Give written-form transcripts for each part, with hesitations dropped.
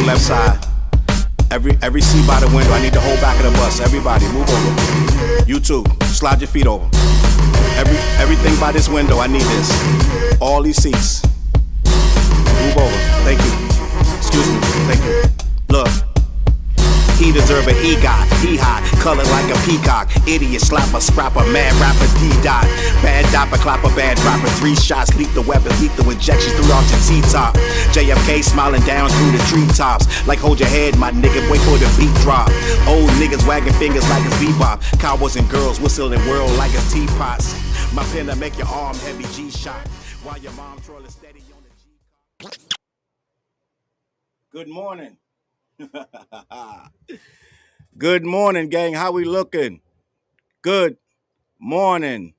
left side. Every seat by the window. I need the whole back of the bus. Everybody, move over. You too. Slide your feet over. Everything by this window. I need this. All these seats. Move over. Thank you. Excuse me. Thank you. Look. He deserve an EGOT, he hot, colored like a peacock. Idiot, slapper, scrapper, mad rapper, D-dot. Bad dopper, clapper, bad rapper. 3 shots, lethal weapons, lethal injections throughout your T-top. JFK smiling down through the treetops. Like hold your head, my nigga, wait for the beat drop. Old niggas wagging fingers like it's bebop. Cowboys and girls whistling world like it's teapots. My pen to make your arm heavy G-shot. While your mom trolling steady on the G. Good morning. Good morning, gang. How we looking? Good morning.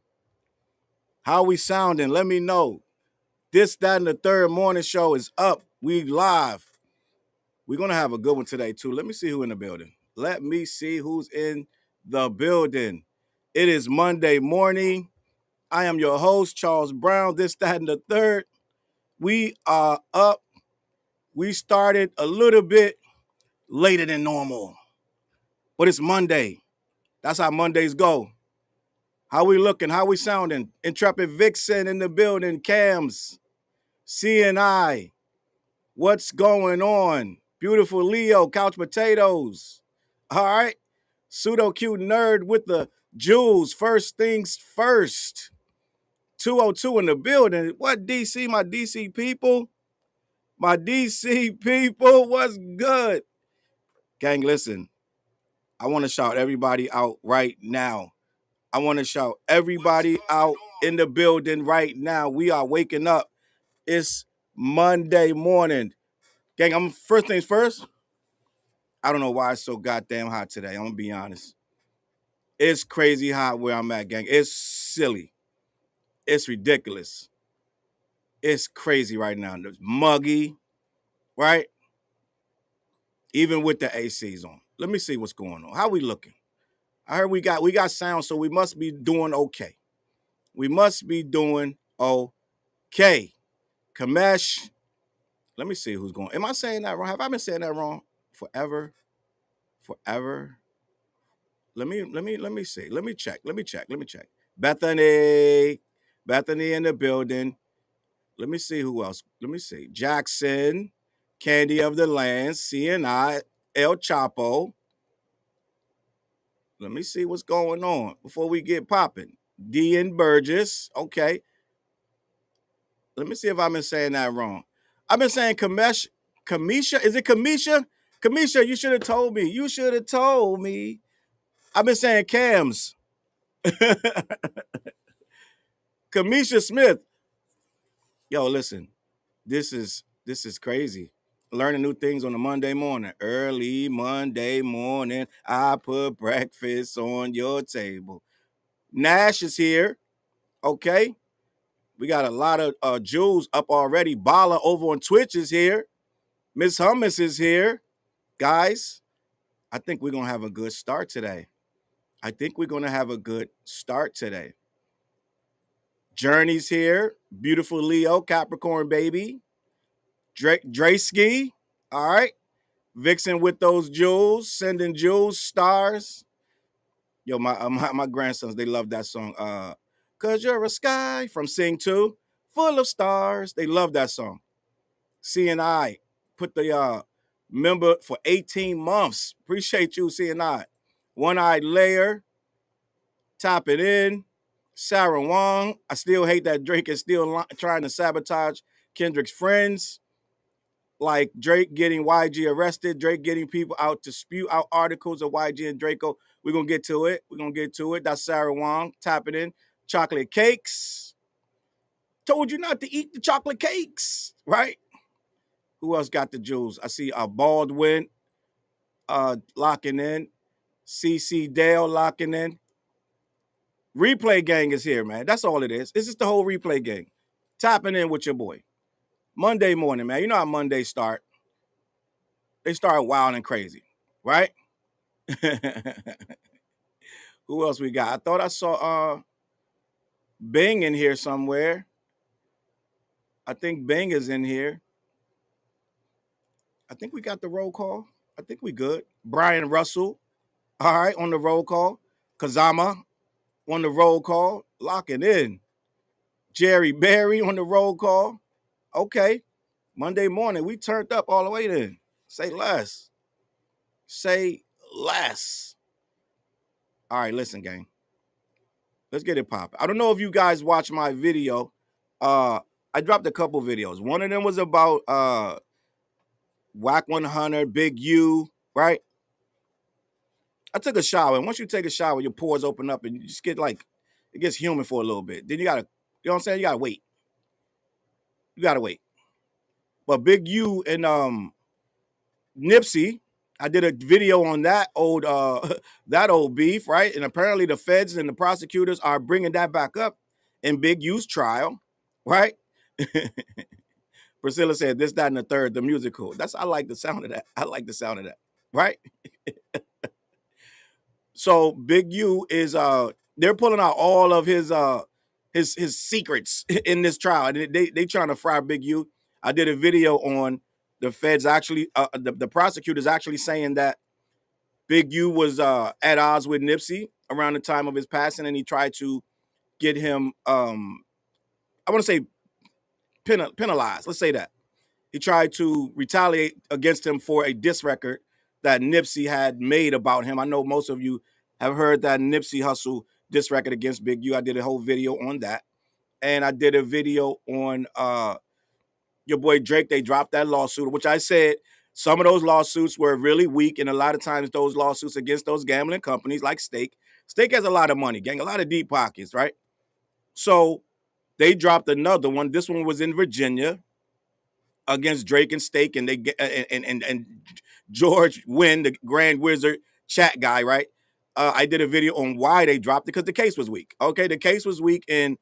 How we sounding? Let me know. This, that, and the third morning show is up. We live. We're going to have a good one today, too. Let me see who in the building. Let me see who's in the building. It is Monday morning. I am your host, Challz Brown. This, that, and the third. We are up. We started a little bit later than normal. But it's Monday. That's how Mondays go. How we looking? How we sounding? Intrepid Vixen in the building. Cams. CNI. What's going on? Beautiful Leo. Couch Potatoes. All right. Pseudo cute nerd with the jewels. First things first. 202 in the building. What DC? My DC people? My DC people. What's good? Gang, listen. I want to shout everybody out right now. I want to shout everybody out in the building right now. We are waking up. It's Monday morning. Gang, I'm first things first. I don't know why it's so goddamn hot today. I'm going to be honest. It's crazy hot where I'm at, gang. It's silly. It's ridiculous. It's crazy right now. It's muggy, right? Even with the ACs on. Let me see what's going on. How we looking? I heard we got sound, so we must be doing okay. We must be doing okay. Kamesh, let me see who's going. Am I saying that wrong? Have I been saying that wrong forever? Forever? Let me see. Let me check. Bethany in the building. Let me see who else. Let me see. Jackson, Candy of the Land, CNI, El Chapo. Let me see what's going on before we get popping. D and Burgess. Okay. Let me see if I've been saying that wrong. I've been saying Kamisha. Is it Kamisha? Kamisha, you should have told me. You should have told me. I've been saying Cams. Kamisha Smith. Yo, listen. This is crazy. Learning new things on a Monday morning. Early Monday morning, I put breakfast on your table. Nash is here. Okay. We got a lot of Jews up already. Bala over on Twitch is here. Miss Hummus is here. Guys, I think we're going to have a good start today. Journey's here. Beautiful Leo, Capricorn baby. Draysky, all right. Vixen with those jewels, sending jewels, stars. Yo, my grandsons, they love that song. Cause you're a sky from Sing 2, full of stars. They love that song. CNI put the member for 18 months. Appreciate you, CNI. One-eyed layer. Tap it in. Sarah Wong. I still hate that Drake is still trying to sabotage Kendrick's friends. Like Drake getting YG arrested. Drake getting people out to spew out articles of YG and Draco. We're going to get to it. That's Sarah Wong. Tap it in. Chocolate cakes. Told you not to eat the chocolate cakes, right? Who else got the jewels? I see Baldwin locking in. CC Dale locking in. Replay gang is here, man. That's all it is. This is the whole replay gang. Tapping in with your boy. Monday morning, man. You know how Mondays start. They start wild and crazy, right? Who else we got? I thought I saw Bing in here somewhere. I think Bing is in here. I think we got the roll call. I think we good. Brian Russell, all right, on the roll call. Kazama on the roll call, locking in. Jerry Berry on the roll call. Okay. Monday morning, we turned up all the way then. Say less. Say less. All right, listen, gang. Let's get it popping. I don't know if you guys watched my video. I dropped a couple videos. One of them was about Whack 100, Big U, right? I took a shower, and once you take a shower, your pores open up, and you just get like, it gets humid for a little bit. Then you gotta, you know what I'm saying? You gotta wait. You gotta wait. But Big U and Nipsey, I did a video on that old that old beef, right? And apparently the feds and the prosecutors are bringing that back up in Big U's trial, right? Priscilla said this, that, and the third, the musical. I like the sound of that. I like the sound of that, right? So Big U is they're pulling out all of his secrets in this trial. And they trying to fry Big U. I did a video on the feds actually the prosecutors actually saying that Big U was at odds with Nipsey around the time of his passing, and he tried to get him I want to say penalized. Let's say that. He tried to retaliate against him for a diss record that Nipsey had made about him. I know most of you have heard that Nipsey Hussle diss record against Big U. I did a whole video on that. And I did a video on your boy Drake. They dropped that lawsuit, which I said some of those lawsuits were really weak. And a lot of times those lawsuits against those gambling companies like Stake has a lot of money, gang, a lot of deep pockets, right? So they dropped another one. This one was in Virginia against Drake and Stake, and they and George Wynn, the Grand Wizard chat guy, right? I did a video on why they dropped it because the case was weak. Okay, the case was weak, and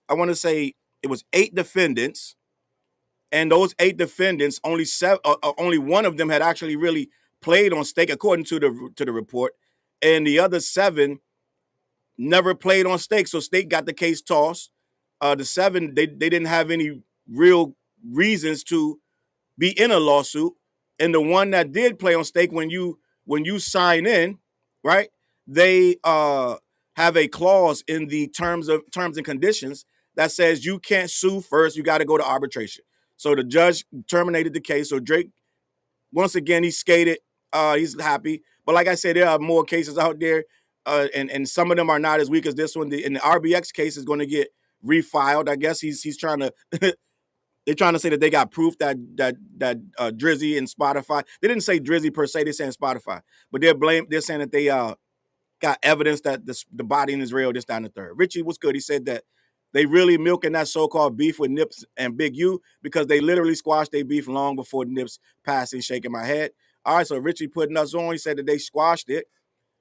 I want to say it was 8 defendants, and those 8 defendants, only one of them had actually really played on Stake, according to the report, and the other 7 never played on Stake. So Stake got the case tossed. The 7 they didn't have any real reasons to be in a lawsuit, and the one that did play on Stake, when you sign in, right, they have a clause in the terms and conditions that says you can't sue first, you got to go to arbitration. So the judge terminated the case. So Drake, once again, he skated, he's happy, but like I said, there are more cases out there, and some of them are not as weak as this one. And the RBX case is going to get refiled. I guess he's trying to they're trying to say that they got proof that Drizzy and Spotify. They didn't say Drizzy per se. They're saying Spotify, but they're saying that they got evidence that the body is real. This, that, and the third. Richie, what's good? He said that they really milking that so-called beef with Nips and Big U because they literally squashed their beef long before Nips passing. Shaking my head. All right, so Richie putting us on. He said that they squashed it,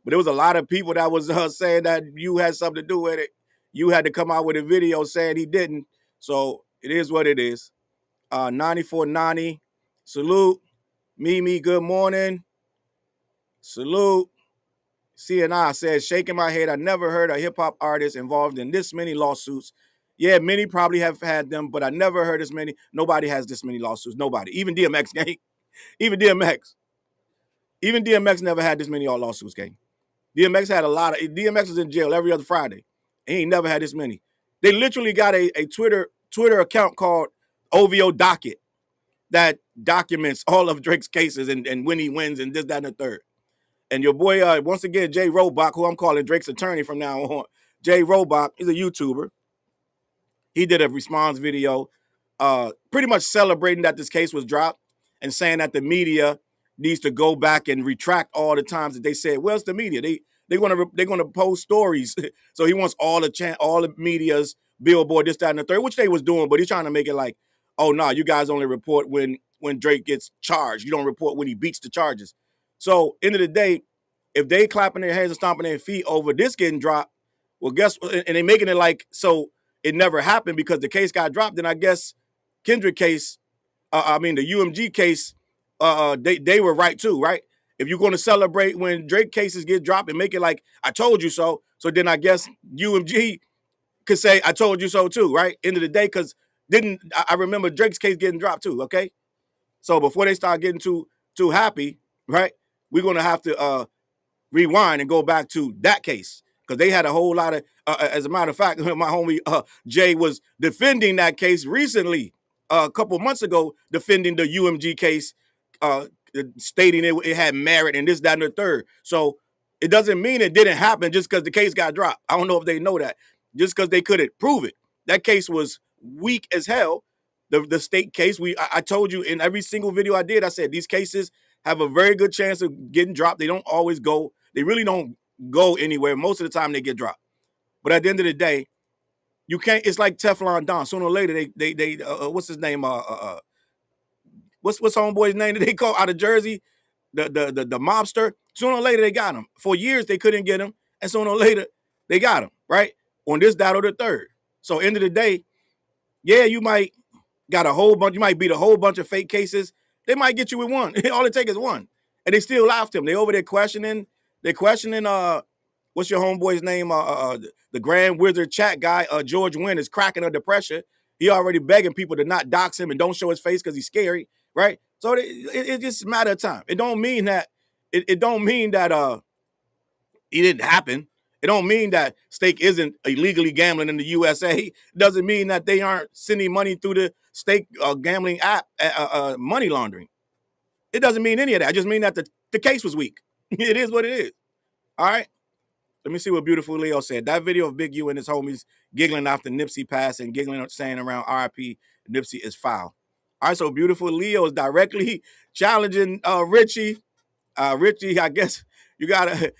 but there was a lot of people that was saying that you had something to do with it. You had to come out with a video saying he didn't. So it is what it is. 9490, salute. Mimi, good morning. Salute. CNI says, shaking my head. I never heard a hip-hop artist involved in this many lawsuits. Yeah, many probably have had them, but I never heard as many. Nobody has this many lawsuits. Nobody. Even DMX, gang. Even DMX. Even DMX never had this many lawsuits, gang. DMX had a lot of. DMX was in jail every other Friday. He ain't never had this many. They literally got a Twitter account called OVO Docket that documents all of Drake's cases and when he wins and this, that, and the third. And your boy, once again, Jay Robach, who I'm calling Drake's attorney from now on. Jay Robach, he's a YouTuber. He did a response video pretty much celebrating that this case was dropped and saying that the media needs to go back and retract all the times that they said, well, it's the media. They're gonna post stories. So he wants all the media's billboard, this, that, and the third, which they was doing, but he's trying to make it like, oh no, you guys only report when Drake gets charged. You don't report when he beats the charges. So end of the day, if they clapping their hands and stomping their feet over this getting dropped, well, guess what? And they making it like so it never happened because the case got dropped. Then I guess Kendrick case, the UMG case, they were right too, right? If you're going to celebrate when Drake cases get dropped and make it like I told you so, so then I guess UMG could say I told you so too, right? End of the day, because I remember Drake's case getting dropped too, okay? So before they start getting too too happy, right? We're gonna have to rewind and go back to that case because they had a whole lot of. As a matter of fact, my homie Jay was defending that case recently, a couple months ago, defending the UMG case, uh, stating it had merit and this, that, and the third. So it doesn't mean it didn't happen just because the case got dropped. I don't know if they know that. Just because they couldn't prove it, that case was weak as hell. The state case, I told you in every single video I did, I said these cases have a very good chance of getting dropped. They don't always go. They really don't go anywhere. Most of the time they get dropped. But at the end of the day, you can't. It's like Teflon Don. Sooner or later, they what's his name? What's homeboy's name that they call out of Jersey? The mobster. Sooner or later they got him. For years they couldn't get him, and sooner or later they got him. Right on this, that, or the third. So end of the day, yeah, you might got a whole bunch. You might beat a whole bunch of fake cases. They might get you with one. All it takes is one, and they still laughed him. They over there questioning. They're questioning. What's your homeboy's name? The Grand Wizard chat guy. George Wynn is cracking under pressure. He already begging people to not dox him and don't show his face because he's scary, right? So it's just a matter of time. It don't mean that. It don't mean that it didn't happen. It don't mean that stake isn't illegally gambling in the USA. It doesn't mean that they aren't sending money through the stake gambling app, money laundering. It doesn't mean any of that. I just mean that the case was weak. It is what it is. All right. Let me see what Beautiful Leo said. That video of Big U and his homies giggling after Nipsey passed and giggling saying around RIP Nipsey is foul. All right, so Beautiful Leo is directly challenging Richie. Richie, I guess you gotta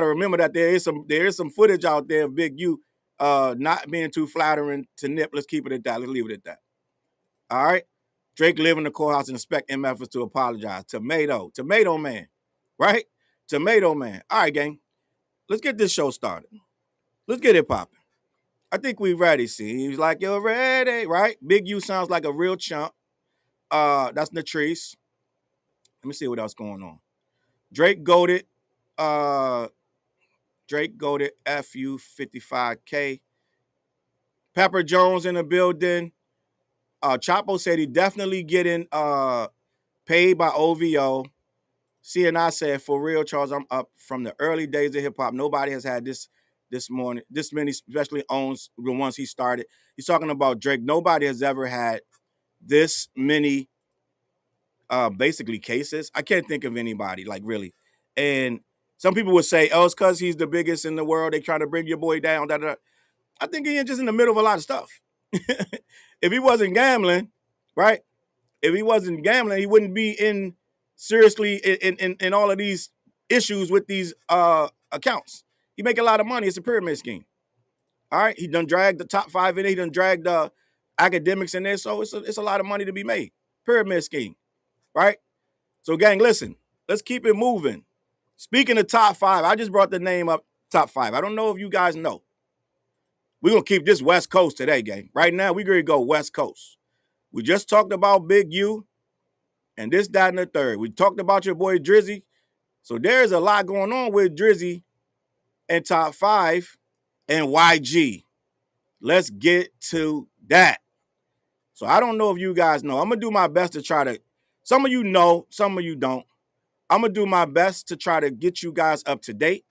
remember that there is some footage out there of Big U not being too flattering to Nip. Let's keep it at that. Let's leave it at that. All right. Drake live in the courthouse and expect MFers to apologize. Tomato man, right? Tomato man. All right, gang. Let's get this show started. Let's get it popping. I think we ready. Seems like you're ready, right? Big U sounds like a real chump. That's Latrice. Let me see what else going on. Drake goated. FU 55K. Pepper Jones in the building. Chapo said he definitely getting paid by OVO. CNI said, for real, Charles, I'm up from the early days of hip hop. Nobody has had this many, especially owns the ones he started. He's talking about Drake. Nobody has ever had this many basically cases. I can't think of anybody, like, really. And some people would say, oh, it's because he's the biggest in the world. They try to bring your boy down. Da, da, da. I think he's just in the middle of a lot of stuff. If he wasn't gambling, right? If he wasn't gambling, he wouldn't be in seriously in all of these issues with these accounts. He make a lot of money. It's a pyramid scheme. All right. He done dragged the top 5 in there. He done dragged academics in there. So it's a lot of money to be made. Pyramid scheme. Right? So, gang, listen. Let's keep it moving. Speaking of top 5, I just brought the name up, top 5. I don't know if you guys know. We're going to keep this West Coast today, gang. Right now, we're going to go West Coast. We just talked about Big U and this, that, and the third. We talked about your boy Drizzy. So there's a lot going on with Drizzy and top 5 and YG. Let's get to that. So I don't know if you guys know. I'm going to do my best to try to, some of you know, some of you don't. I'm going to do my best to try to get you guys up to date.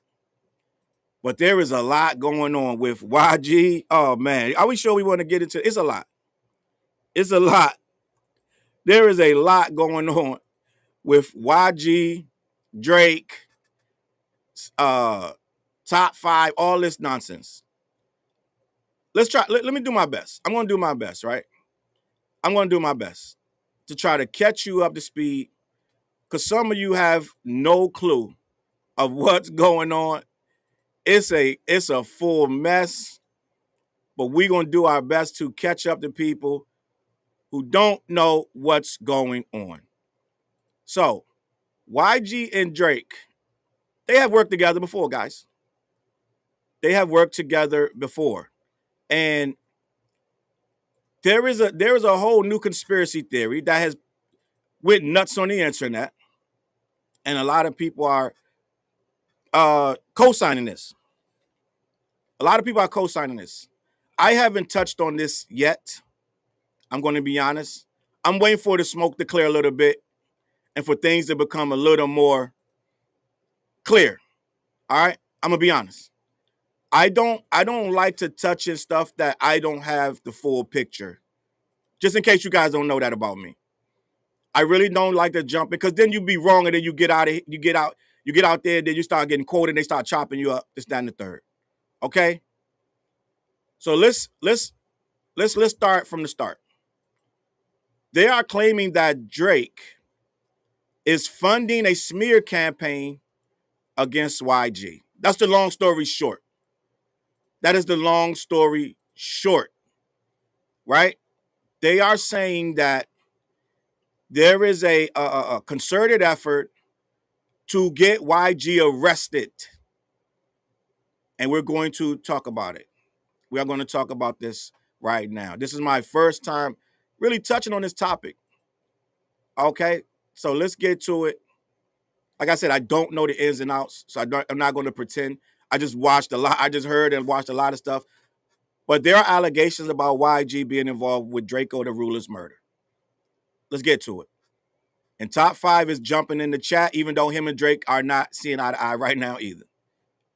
But there is a lot going on with YG. Oh, man. Are we sure we want to get into it? It's a lot. It's a lot. There is a lot going on with YG, Drake, top 5, all this nonsense. Let's try. Let me do my best. I'm going to do my best, right? I'm going to do my best to try to catch you up to speed because some of you have no clue of what's going on. It's a full mess, but we're going to do our best to catch up to people who don't know what's going on. So, YG and Drake, they have worked together before, guys. They have worked together before. And there is a whole new conspiracy theory that has went nuts on the internet. And a lot of people are co-signing this. A lot of people are co-signing this. I haven't touched on this yet. I'm going to be honest. I'm waiting for the smoke to clear a little bit. and for things to become a little more clear. All right, I'm gonna be honest. I don't like to touch in stuff that I don't have the full picture. Just in case you guys don't know that about me. I really don't like to jump because then you be wrong and then you get out there, then you start getting quoted and they start chopping you up, this, that, and the third. Okay? So let's start from the start. They are claiming that Drake is funding a smear campaign against YG. That's the long story short. That is the long story short, right? They are saying that there is a concerted effort to get YG arrested. And we're going to talk about it. We are going to talk about this right now. This is my first time really touching on this topic. Okay, so let's get to it. Like I said, I don't know the ins and outs, so I'm not going to pretend. I just watched a lot. I just heard and watched a lot of stuff. But there are allegations about YG being involved with Draco the Ruler's murder. Let's get to it. And Top 5 is jumping in the chat, even though him and Drake are not seeing eye to eye right now either.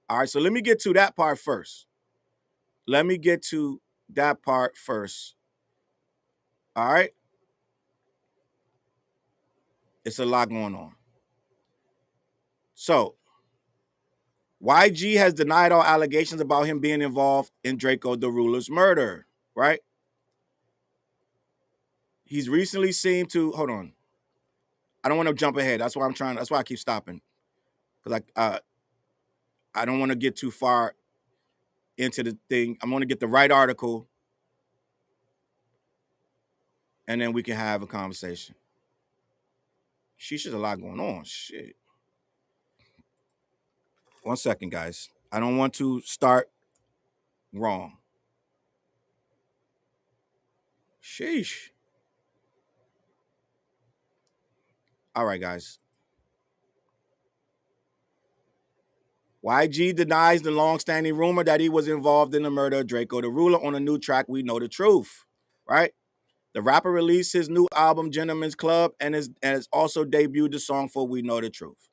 All right, so let me get to that part first. All right. It's a lot going on. So, YG has denied all allegations about him being involved in Draco the Ruler's murder, right? He's recently seemed to, hold on. I don't want to jump ahead. That's why I keep stopping. Because I don't want to get too far into the thing. I'm going to get the right article and then we can have a conversation. Sheesh, there's a lot going on. Shit. 1 second, guys. I don't want to start wrong. Sheesh. All right, guys. YG denies the long-standing rumor that he was involved in the murder of Draco the Ruler on a new track, We Know the Truth, right? The rapper released his new album, Gentleman's Club, and has also debuted the song for We Know the Truth.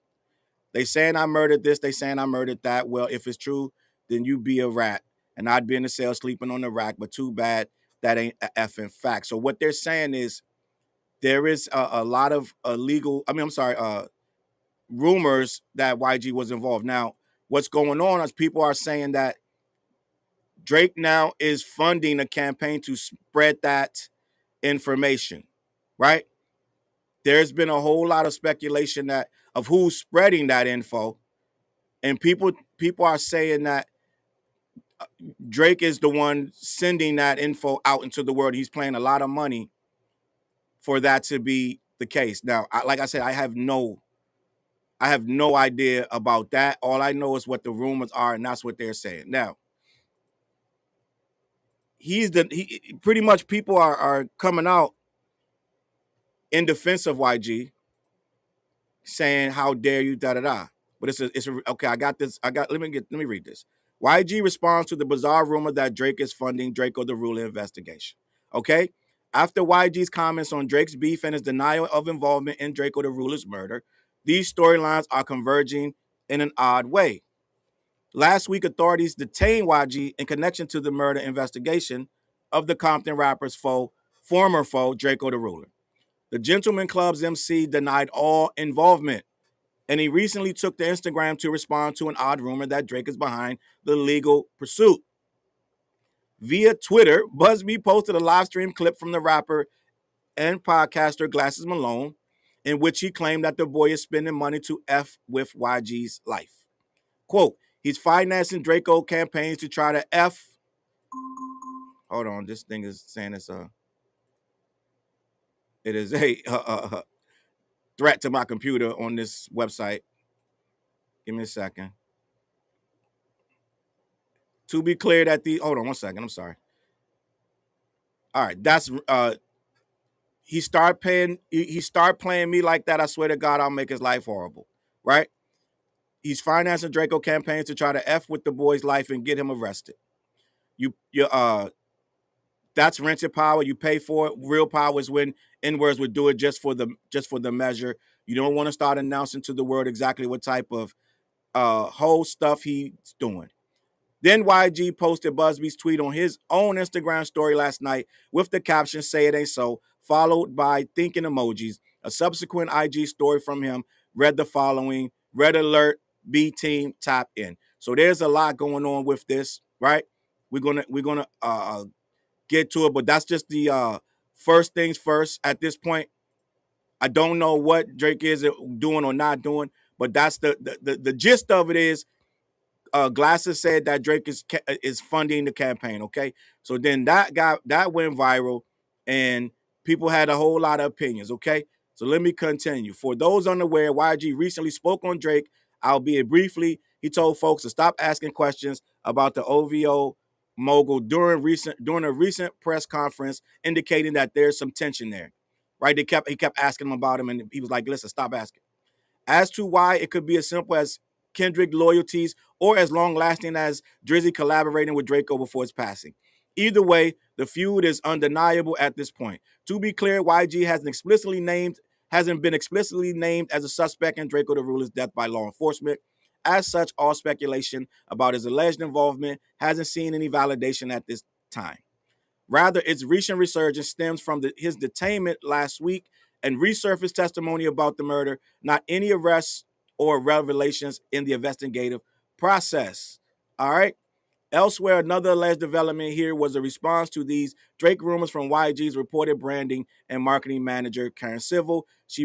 They saying I murdered this, they saying I murdered that. Well, if it's true, then you be a rat. And I'd be in the cell sleeping on the rack, but too bad that ain't a effing fact. So what they're saying is there is a lot of rumors that YG was involved. Now, what's going on is people are saying that Drake now is funding a campaign to spread that information, right? There's been a whole lot of speculation of who's spreading that info, and people are saying that Drake is the one sending that info out into the world. He's paying a lot of money for that to be the case. Now, like I said, I have no idea about that. All I know is what the rumors are, and that's what they're saying. Now, pretty much people are coming out in defense of YG, saying, "How dare you?" Da da da. But okay. I got this. Let me read this. YG responds to the bizarre rumor that Drake is funding Draco the Ruler investigation. Okay. After YG's comments on Drake's beef and his denial of involvement in Draco the Ruler's murder, these storylines are converging in an odd way. Last week, authorities detained YG in connection to the murder investigation of the Compton rapper's former foe, Draco the Ruler. The Gentleman Club's MC denied all involvement, and he recently took to Instagram to respond to an odd rumor that Drake is behind the legal pursuit. Via Twitter, Busby posted a live stream clip from the rapper and podcaster Glasses Malone, in which he claimed that the boy is spending money to F with YG's life. Quote, he's financing Draco campaigns to try to F. Hold on, this thing is saying it is a threat to my computer on this website. Give me a second. To be clear that hold on 1 second, I'm sorry. All right, that's he start playing me like that. I swear to God, I'll make his life horrible. Right? He's financing Draco campaigns to try to F with the boy's life and get him arrested. That's rented power. You pay for it. Real power is when N-words would do it just for the measure. You don't want to start announcing to the world exactly what type of whole stuff he's doing. Then YG posted Busby's tweet on his own Instagram story last night with the caption, "Say it ain't so," followed by thinking emojis. A subsequent IG story from him read the following: "Red alert, B team, tap in." So there's a lot going on with this, right? We're gonna get to it, but that's just the first things first at this point. I don't know what Drake is doing or not doing, but that's the gist of it is Glasses said that Drake is funding the campaign. Okay, so then that went viral, and people had a whole lot of opinions. Okay, so let me continue. For those unaware, YG recently spoke on Drake, albeit briefly. He told folks to stop asking questions about the OVO mogul during a recent press conference, indicating that there's some tension there. Right? He kept asking him about him, and he was like, "Listen, stop asking." As to why, it could be as simple as Kendrick loyalties or as long-lasting as Drizzy collaborating with Draco before his passing. Either way, the feud is undeniable at this point. To be clear, YG hasn't been explicitly named as a suspect in Draco the Ruler's death by law enforcement. As such, all speculation about his alleged involvement hasn't seen any validation at this time. Rather, its recent resurgence stems from his detainment last week and resurfaced testimony about the murder, not any arrests or revelations in the investigative process. All right. Elsewhere, another alleged development here was a response to these Drake rumors from YG's reported branding and marketing manager, Karen Civil. She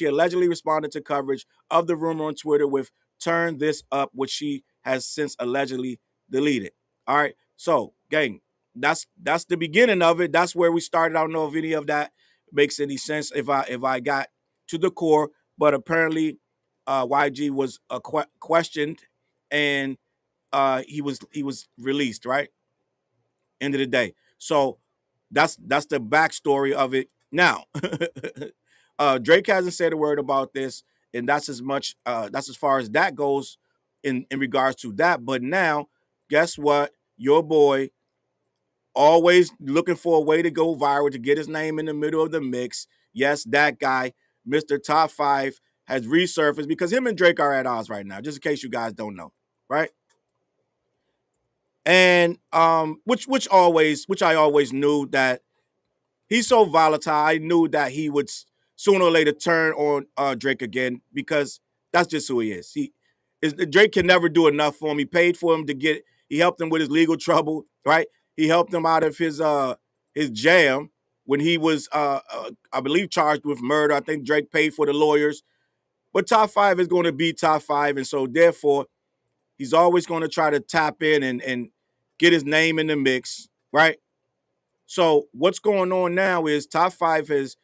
allegedly responded to coverage of the rumor on Twitter with "turn this up," which she has since allegedly deleted. All right. So, gang, that's the beginning of it. That's where we started. I don't know if any of that makes any sense if I got to the core, but apparently YG was questioned and he was released, right? End of the day. So that's the backstory of it. Now, Drake hasn't said a word about this, and that's as far as that goes in regards to that. But now, guess what? Your boy, always looking for a way to go viral to get his name in the middle of the mix. Yes, that guy, Mr. Top 5, has resurfaced because him and Drake are at odds right now, just in case you guys don't know, right? And which I always knew that he's so volatile. I knew that he would sooner or later turn on Drake again because that's just who he is. Drake can never do enough for him. He paid for him to get. He helped him with his legal trouble, right? He helped him out of his jam when he was, I believe, charged with murder. I think Drake paid for the lawyers. But Top 5 is going to be Top 5, and so therefore, he's always going to try to tap in and get his name in the mix, right? So what's going on now is Top 5 has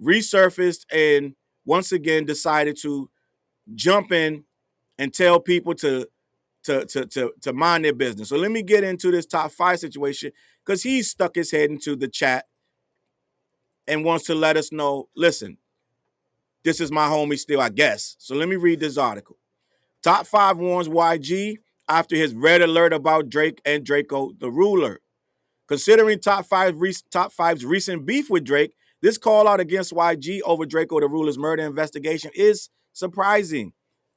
resurfaced and once again decided to jump in and tell people to mind their business. So let me get into this Top 5 situation because he's stuck his head into the chat and wants to let us know, listen, this is my homie still, I guess. So let me read this article. Top 5 warns YG after his red alert about Drake and Draco the Ruler. Considering Top 5's recent beef with Drake, this call out against YG over Draco the Ruler's murder investigation is surprising.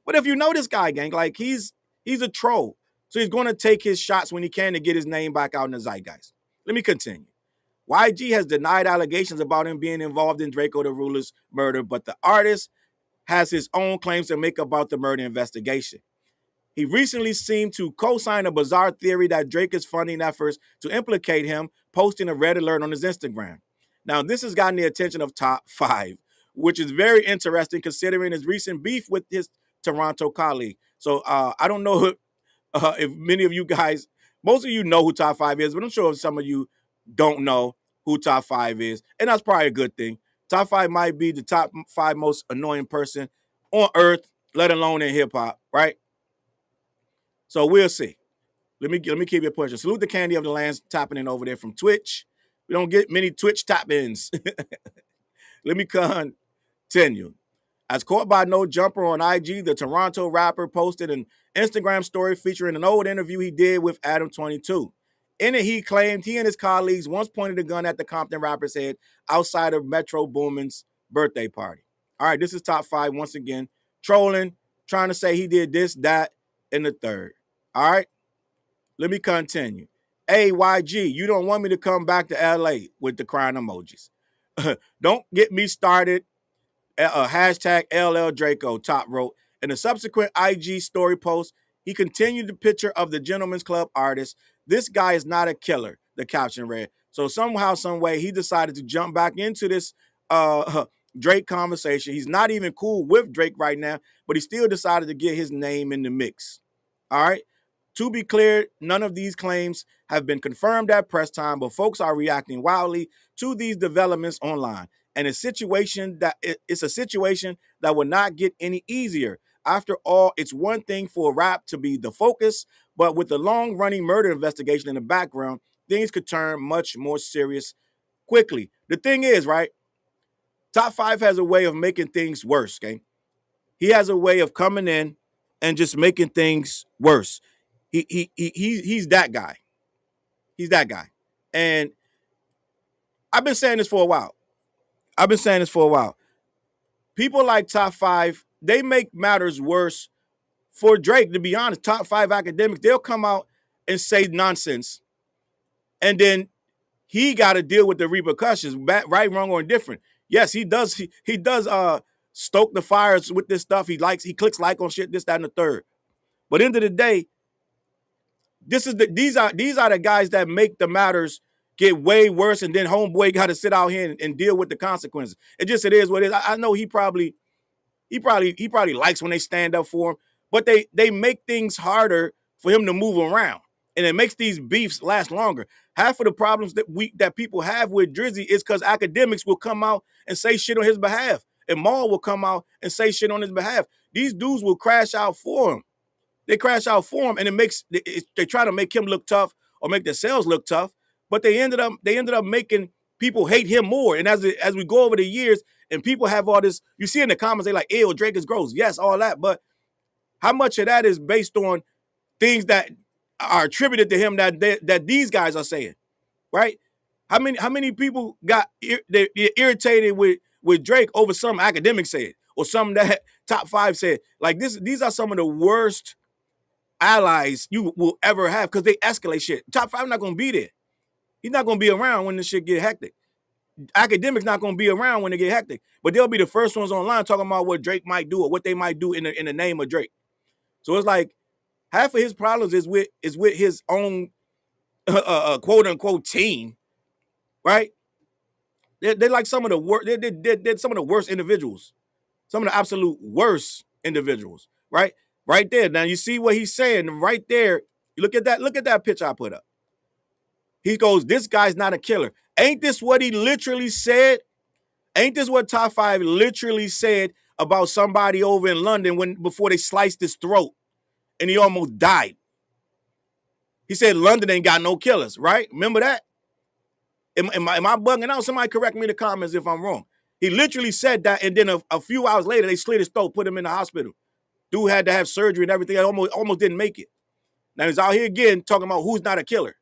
But if you know this guy, gang, like he's a troll. So he's going to take his shots when he can to get his name back out in the zeitgeist. Let me continue. YG has denied allegations about him being involved in Draco the Ruler's murder, but the artist has his own claims to make about the murder investigation. He recently seemed to co-sign a bizarre theory that Drake is funding efforts to implicate him, posting a red alert on his Instagram. Now, this has gotten the attention of Top 5, which is very interesting considering his recent beef with his Toronto colleague. So I don't know if many of you guys, most of you know who Top 5 is, but I'm sure some of you don't know who Top 5 is, and that's probably a good thing. Top 5 might be the top 5 most annoying person on earth, let alone in hip-hop, right? So we'll see. Let me keep it pushing. Salute the Candy of the Lands tapping in over there from Twitch. We don't get many Twitch tap-ins. Let me continue. As caught by No Jumper on IG, the Toronto rapper posted an Instagram story featuring an old interview he did with Adam 22. In it, he claimed he and his colleagues once pointed a gun at the Compton rapper's head outside of Metro Boomin's birthday party. All right, this is top 5 once again. Trolling, trying to say he did this, that, and the third. All right, let me continue. AYG, you don't want me to come back to LA with the crying emojis. Don't get me started. Hashtag LL Draco, top wrote. In a subsequent IG story post, he continued the picture of the Gentleman's Club artist. This guy is not a killer, the caption read. So somehow, some way, he decided to jump back into this Drake conversation. He's not even cool with Drake right now, but he still decided to get his name in the mix. All right. To be clear, none of these claims have been confirmed at press time, but folks are reacting wildly to these developments online. And it's a situation that will not get any easier. After all, it's one thing for rap to be the focus, but with the long-running murder investigation in the background, things could turn much more serious quickly. The thing is, right, Top 5 has a way of making things worse, okay? He has a way of coming in and just making things worse. He's that guy. He's that guy. And I've been saying this for a while. People like Top 5, they make matters worse for Drake, to be honest. Top 5 academics, they'll come out and say nonsense. And then he got to deal with the repercussions, right, wrong, or indifferent. Yes, he does. He does stoke the fires with this stuff. He clicks like on shit, this, that, and the third. But end of the day, these are the guys that make the matters get way worse, and then homeboy got to sit out here and deal with the consequences. It is what it is. I know he probably likes when they stand up for him, but they make things harder for him to move around, and it makes these beefs last longer. Half of the problems that people have with Drizzy is because academics will come out and say shit on his behalf, and Maul will come out and say shit on his behalf. These dudes will crash out for him. They crash out for him, and they try to make him look tough or make themselves look tough, but they ended up making people hate him more. And as we go over the years, and people have all this, you see in the comments, they like, ew, Drake is gross. Yes, all that, but how much of that is based on things that are attributed to him that these guys are saying, right? How many people got irritated with Drake over some academics said or something that Top 5 said? Like these are some of the worst allies you will ever have because they escalate shit. Top 5 not gonna be there. He's not gonna be around when this shit get hectic. Academics not gonna be around when they get hectic, but they'll be the first ones online talking about what Drake might do or what they might do in the name of Drake. So it's like half of his problems is with his own quote unquote team, right? They're like some of the worst. They're some of the worst individuals, some of the absolute worst individuals, right? Right there. Now you see what he's saying right there. Look at that picture I put up. He goes, "This guy's not a killer." Ain't this what he literally said? Ain't this what Top 5 literally said about somebody over in London before they sliced his throat and he almost died? He said London ain't got no killers, right? Remember that? Am I bugging out? Somebody correct me in the comments if I'm wrong. He literally said that, and then a few hours later, they slit his throat, put him in the hospital. Dude had to have surgery and everything. Almost didn't make it. Now he's out here again talking about who's not a killer.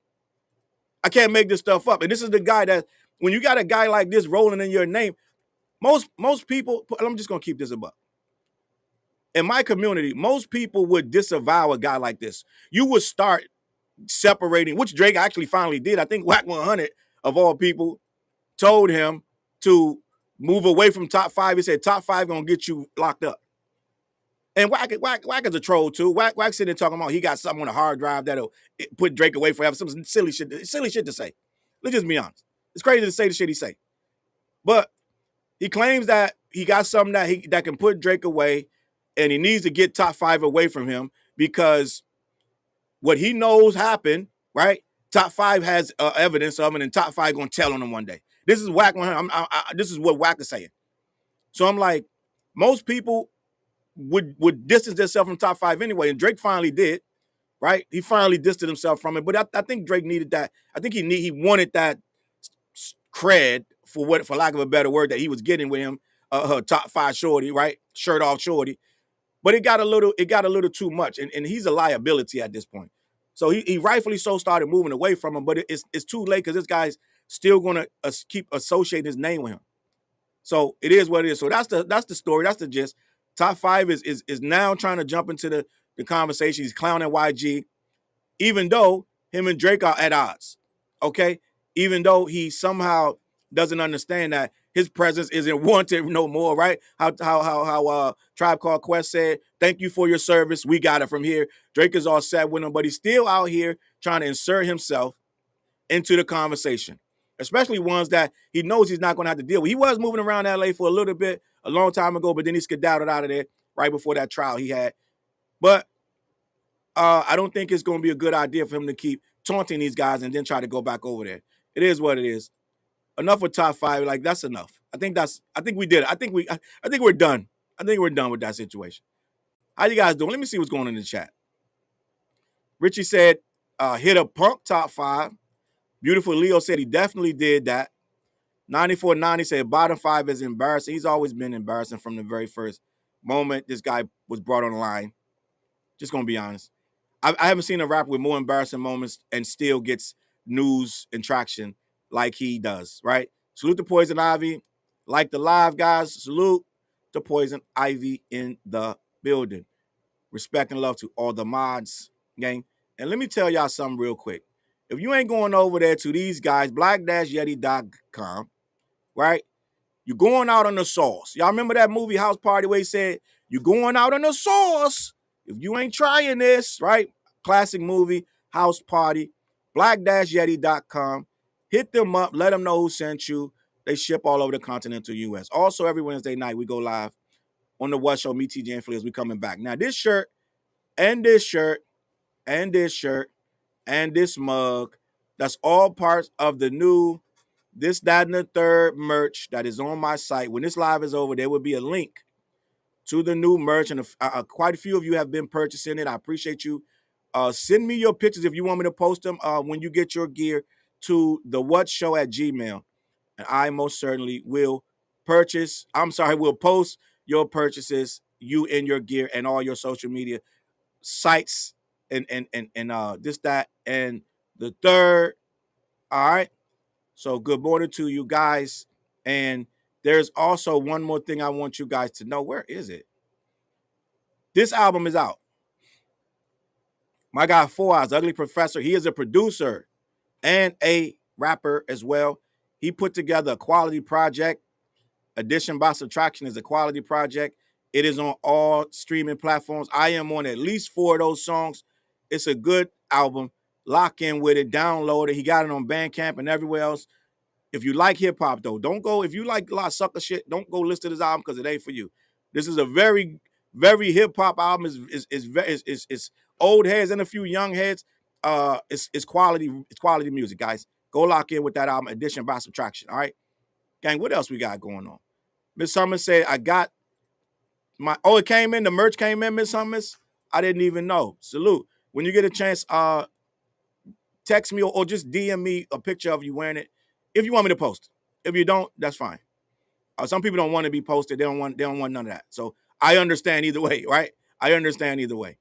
I can't make this stuff up. And this is the guy that, when you got a guy like this rolling in your name, most people, I'm just going to keep this above. In my community, most people would disavow a guy like this. You would start separating, which Drake actually finally did. I think Wack 100, of all people, told him to move away from Top 5. He said, Top 5 going to get you locked up. And Wack is a troll too. Wack sitting there talking about he got something on a hard drive that'll put Drake away forever. Some silly shit to say. Let's just be honest. It's crazy to say the shit he say. But he claims that he got something that can put Drake away, and he needs to get Top 5 away from him because what he knows happened, right? Top 5 has evidence of it, and Top 5 gonna tell on him one day. This is Wack 100. This is what Wack is saying. So I'm like, most people would distance themselves from Top 5 anyway, and Drake finally did, right? He finally distanced himself from it, but I think Drake needed that. I think he wanted that cred, for lack of a better word, that he was getting with him, Top 5 shorty, right? Shirt off shorty. But it got a little too much, and he's a liability at this point. So he rightfully so started moving away from him, but it's too late because this guy's still going to keep associating his name with him. So it is what it is. So that's the story. That's the gist. Top 5 is now trying to jump into the conversation. He's clowning YG, even though him and Drake are at odds. Okay, even though he somehow doesn't understand that his presence isn't wanted no more. Right? How Tribe Called Quest said, "Thank you for your service. We got it from here." Drake is all set with him, but he's still out here trying to insert himself into the conversation, especially ones that he knows he's not going to have to deal with. He was moving around LA for a little bit a long time ago, but then he skedaddled out of there right before that trial he had. But I don't think it's going to be a good idea for him to keep taunting these guys and then try to go back over there. It is what it is. Enough with top 5. Like, that's enough. I think we did it. I think we're done. I think we're done with that situation. How you guys doing? Let me see what's going on in the chat. Richie said, hit a Punk top 5. Beautiful Leo said he definitely did that. 9490 said bottom 5 is embarrassing. He's always been embarrassing from the very first moment this guy was brought online. Just going to be honest. I haven't seen a rapper with more embarrassing moments and still gets news and traction like he does, right? Salute to Poison Ivy. Like the live, guys. Salute to Poison Ivy in the building. Respect and love to all the mods, gang. And let me tell y'all something real quick. If you ain't going over there to these guys, black-yeti.com, right? You're going out on the sauce. Y'all remember that movie House Party where he said, you're going out on the sauce if you ain't trying this, right? Classic movie, House Party, black-yeti.com. Hit them up. Let them know who sent you. They ship all over the continental U.S. Also, every Wednesday night, we go live on the What Show, me, TJ, and Fleas. We coming back. Now, this shirt and this shirt and this shirt and this mug, that's all parts of the new This, That, and the Third merch that is on my site. When this live is over, there will be a link to the new merch, and quite a few of you have been purchasing it. I appreciate you. Send me your pictures if you want me to post them when you get your gear to the What Show at Gmail, and I most certainly will will post your purchases, you and your gear, and all your social media sites, and this, that, and the third. All right. So good morning to you guys. And there's also one more thing I want you guys to know. Where is it? This album is out. My guy 4 Eyes, Ugly Professor, he is a producer and a rapper as well. He put together a quality project. Addition by Subtraction is a quality project. It is on all streaming platforms. I am on at least 4 of those songs. It's a good album. Lock in with it. Download it. He got it on Bandcamp and everywhere else. If you like hip hop, though, don't go. If you like a lot of sucker shit, don't go listen to this album because it ain't for you. This is a very, very hip hop album. Is old heads and a few young heads. It's quality. It's quality music, guys. Go lock in with that album. Addition by Subtraction. All right, gang. What else we got going on? Miss Summers said I got my. Oh, it came in. The merch came in. Miss Summers. I didn't even know. Salute. When you get a chance, text me or just DM me a picture of you wearing it. If you want me to post it. If you don't, that's fine. Some people don't want to be posted. They don't want none of that. So I understand either way, right? I understand either way.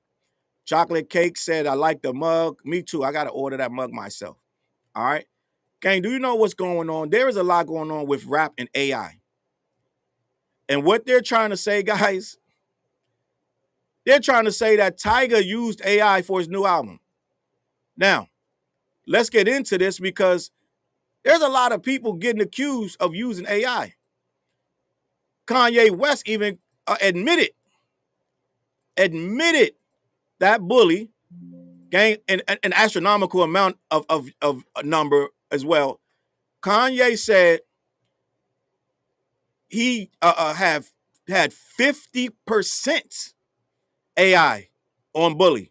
Chocolate Cake said, I like the mug. Me too. I got to order that mug myself. All right. Gang, do you know what's going on? There is a lot going on with rap and AI. And what they're trying to say, guys, they're trying to say that Tyga used AI for his new album. Now, let's get into this because there's a lot of people getting accused of using AI. Kanye West even admitted that Bully gained an astronomical amount of a number as well. Kanye said he have had 50% AI on Bully.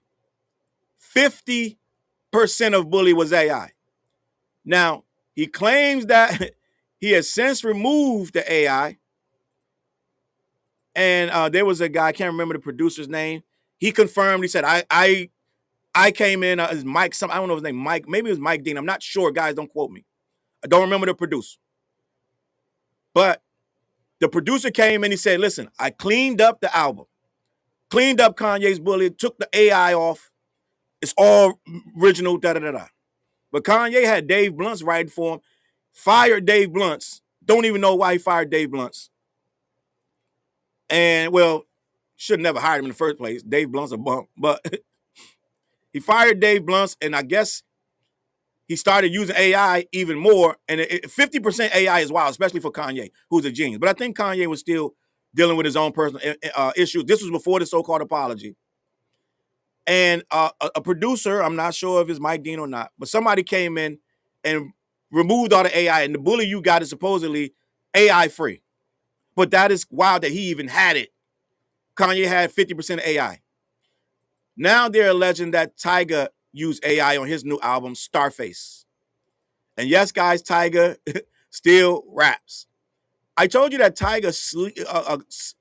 50% of Bully was AI. Now, he claims that he has since removed the AI. And there was a guy, I can't remember the producer's name. He confirmed, he said, I came in as Mike, I don't know his name, Mike, maybe it was Mike Dean. I'm not sure, guys, don't quote me. I don't remember the producer. But the producer came in, he said, listen, I cleaned up the album, cleaned up Kanye's Bully, took the AI off, It's all original, da-da-da-da. But Kanye had Dave Blunt's writing for him, fired Dave Blunt's. Don't even know why he fired Dave Blunt's. And, well, should never hired him in the first place. Dave Blunt's a bump. But he fired Dave Blunt's, and I guess he started using AI even more. And 50% AI is wild, especially for Kanye, who's a genius. But I think Kanye was still dealing with his own personal issues. This was before the so-called apology. And a producer, I'm not sure if it's Mike Dean or not, but somebody came in and removed all the AI. And the bully you got is supposedly AI free. But that is wild that he even had it. Kanye had 50% AI. Now they're alleging that Tyga used AI on his new album, Starface. And yes, guys, Tyga still raps. I told you that Tyga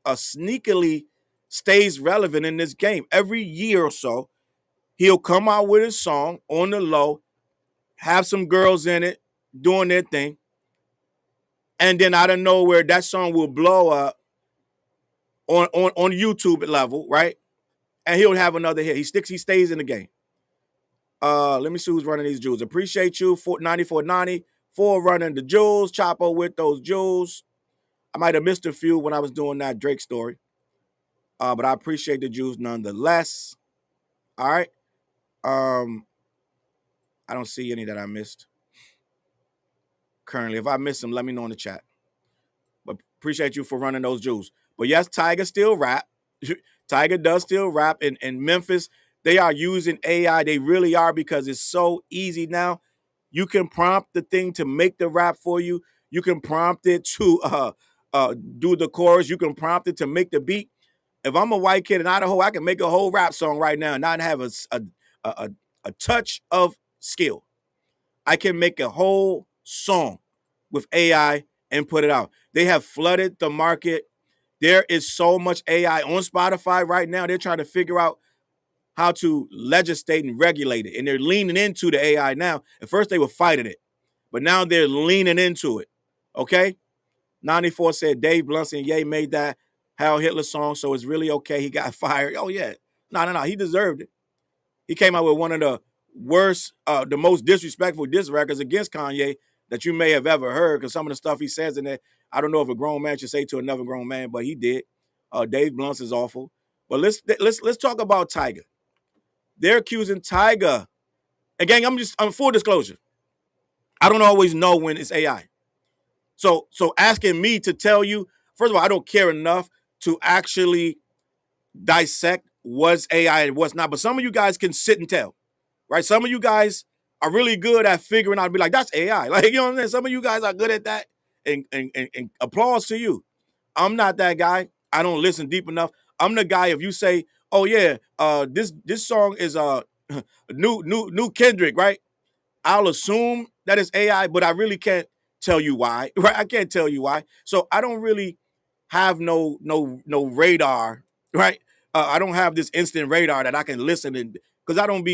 sneakily stays relevant in this game. Every year or so, he'll come out with a song on the low, have some girls in it doing their thing, and then out of nowhere, that song will blow up on YouTube level, right? And he'll have another hit. He stays in the game. Let me see who's running these jewels. Appreciate you, 9490 for running the jewels. Chapo with those jewels. I might have missed a few when I was doing that Drake story. But I appreciate the jewels nonetheless. All right. I don't see any that I missed currently. If I missed them, let me know in the chat. But appreciate you for running those jewels. But yes, Tyga still rap. Tyga does still rap. In Memphis, they are using AI. They really are, because it's so easy now. You can prompt the thing to make the rap for you. You can prompt it to do the chorus. You can prompt it to make the beat. If I'm a white kid in Idaho, I can make a whole rap song right now and not have a touch of skill. I can make a whole song with AI and put it out. They have flooded the market. There is so much AI on Spotify right now. They're trying to figure out how to legislate and regulate it. And they're leaning into the AI now. At first, they were fighting it, but now they're leaning into it. Okay? 94 said Dave Blunt and Ye made that Heil Hitler song, so it's really okay. He got fired. Oh, yeah. No. He deserved it. He came out with one of the worst, the most disrespectful diss records against Kanye that you may have ever heard, because some of the stuff he says in there, I don't know if a grown man should say to another grown man, but he did. Dave Blunt is awful. But let's talk about Tyga. They're accusing Tyga. And gang, I'm full disclosure. I don't always know when it's AI. So asking me to tell you, first of all, I don't care enough to actually dissect what's AI and what's not. But some of you guys can sit and tell, right? Some of you guys are really good at figuring out, be like, that's AI. Like, you know what I'm saying? Some of you guys are good at that, and applause to you. I'm not that guy. I don't listen deep enough. I'm the guy, if you say, oh yeah, this song is new Kendrick, right? I'll assume that it's AI, but I really can't tell you why, right? I can't tell you why. So I don't really have no radar, right? I don't have this instant radar that I can listen, and because I don't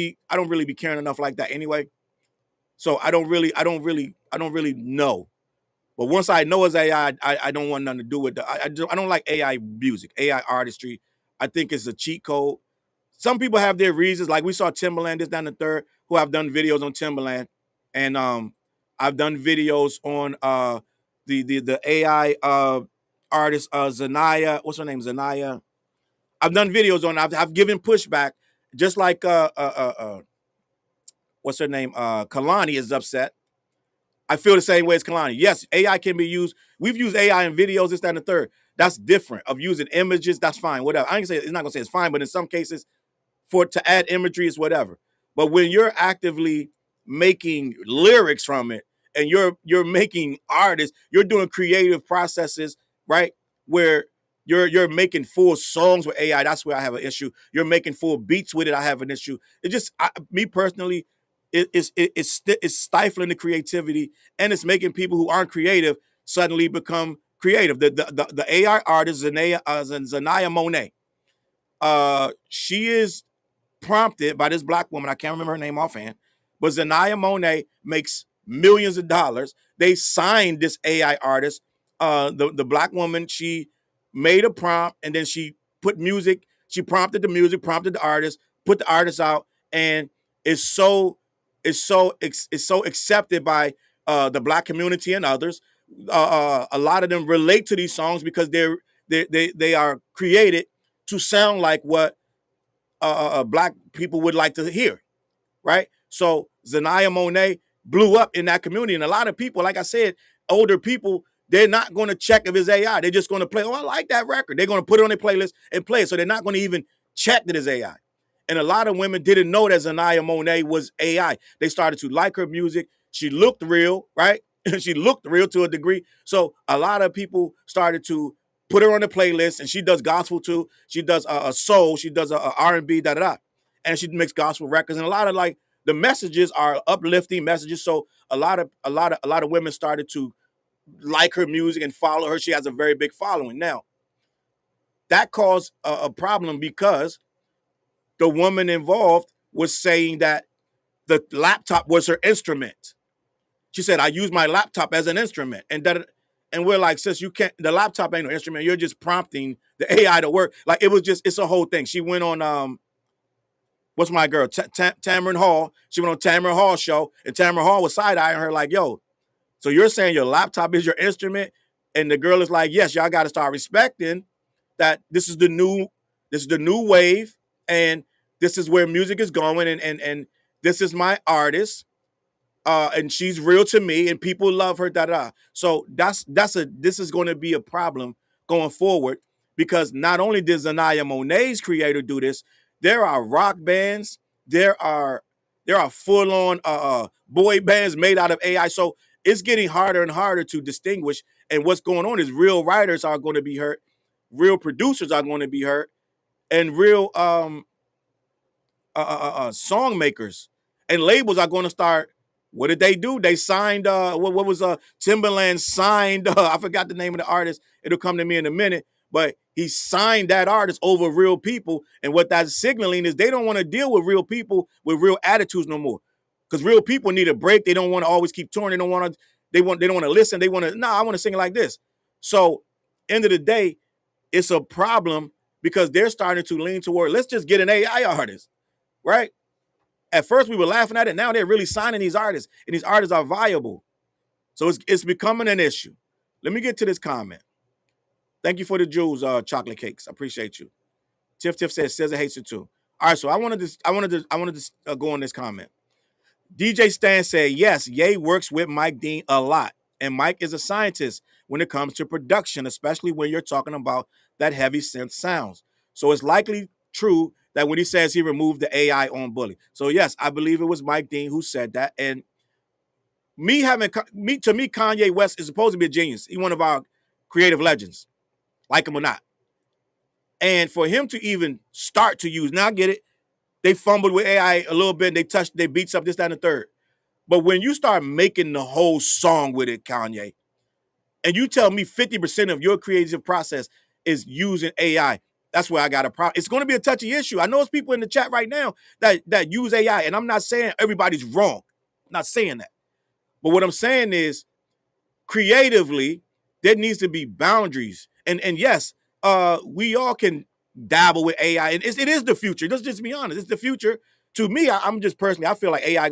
really be caring enough like that anyway. So I don't really know. But once I know it's AI, I don't want nothing to do with it. I don't like AI music, AI artistry. I think it's a cheat code. Some people have their reasons. Like we saw Timbaland this down the third, who have done videos on Timbaland, and I've done videos on the AI artist Zanaya. What's her name? Zanaya. I've done videos on. I've given pushback, just like what's her name? Kalani is upset. I feel the same way as Kalani. Yes, AI can be used. We've used AI in videos, this, that, and the third. That's different. Of using images, that's fine. Whatever. I ain't say it's not gonna say it's fine, but in some cases, to add imagery is whatever. But when you're actively making lyrics from it, and you're making artists, you're doing creative processes, right? Where you're making full songs with AI. That's where I have an issue. You're making full beats with it. I have an issue. It just me personally, it's stifling the creativity, and it's making people who aren't creative suddenly become creative. The AI artist Zanaya Monet, she is prompted by this black woman. I can't remember her name offhand, but Zanaya Monet makes millions of dollars. They signed this AI artist. The black woman, she made a prompt, and then she put music. She prompted the music, prompted the artist, put the artist out, and is so accepted by the Black community and others. A lot of them relate to these songs because they are created to sound like what Black people would like to hear, right? So Zanaya Monet blew up in that community, and a lot of people, like I said, older people, they're not going to check if it's AI. They're just going to play. Oh, I like that record. They're going to put it on their playlist and play it. So they're not going to even check that it's AI. And a lot of women didn't know that Zanaya Monet was AI. They started to like her music. She looked real, right? She looked real to a degree. So a lot of people started to put her on the playlist, and she does gospel too. She does a soul. She does a R&B, da da da, and she makes gospel records. And a lot of like the messages are uplifting messages. So a lot of women started to like her music and follow her. She has a very big following. Now, that caused a problem because the woman involved was saying that the laptop was her instrument. She said, I use my laptop as an instrument. And we're like, sis, you can't, the laptop ain't no instrument. You're just prompting the AI to work. Like it was just, it's a whole thing. She went on, what's my girl? Tamron Hall. She went on Tamron Hall's show, and Tamron Hall was side-eyeing her like, yo, so you're saying your laptop is your instrument? And the girl is like, yes, y'all got to start respecting that this is the new wave, and this is where music is going, and this is my artist, and she's real to me, and people love her, da da. So this is going to be a problem going forward, because not only did Zanaya Monet's creator do this, there are rock bands, there are full-on boy bands made out of AI. So it's getting harder and harder to distinguish. And what's going on is real writers are going to be hurt, real producers are going to be hurt, and real song makers and labels are going to start. What did they do? They signed what was Timberland signed I forgot the name of the artist. It'll come to me in a minute, but he signed that artist over real people. And what that's signaling is they don't want to deal with real people with real attitudes no more, because real people need a break. They don't want to always keep touring. They don't want to listen. They want to, I want to sing like this. So end of the day, it's a problem because they're starting to lean toward, let's just get an AI artist, right? At first we were laughing at it. Now they're really signing these artists, and these artists are viable. So it's becoming an issue. Let me get to this comment. Thank you for the jewels, chocolate cakes. I appreciate you. Tiff says it hates it too. All right, so I wanted to go on this comment. DJ Stan said, yes, Ye works with Mike Dean a lot. And Mike is a scientist when it comes to production, especially when you're talking about that heavy synth sounds. So it's likely true that when he says he removed the AI on Bully. So yes, I believe it was Mike Dean who said that. And to me, Kanye West is supposed to be a genius. He's one of our creative legends, like him or not. And for him to even start to use, now I get it, they fumbled with AI a little bit, and they beats up this, that, and the third. But when you start making the whole song with it, Kanye, and you tell me 50% of your creative process is using AI, that's where I got a problem. It's going to be a touchy issue. I know there's people in the chat right now that use AI, and I'm not saying everybody's wrong. I'm not saying that. But what I'm saying is, creatively, there needs to be boundaries. And yes, we all can dabble with AI, and it is the future. Let's just be honest. It's the future. To me, I'm just personally, I feel like AI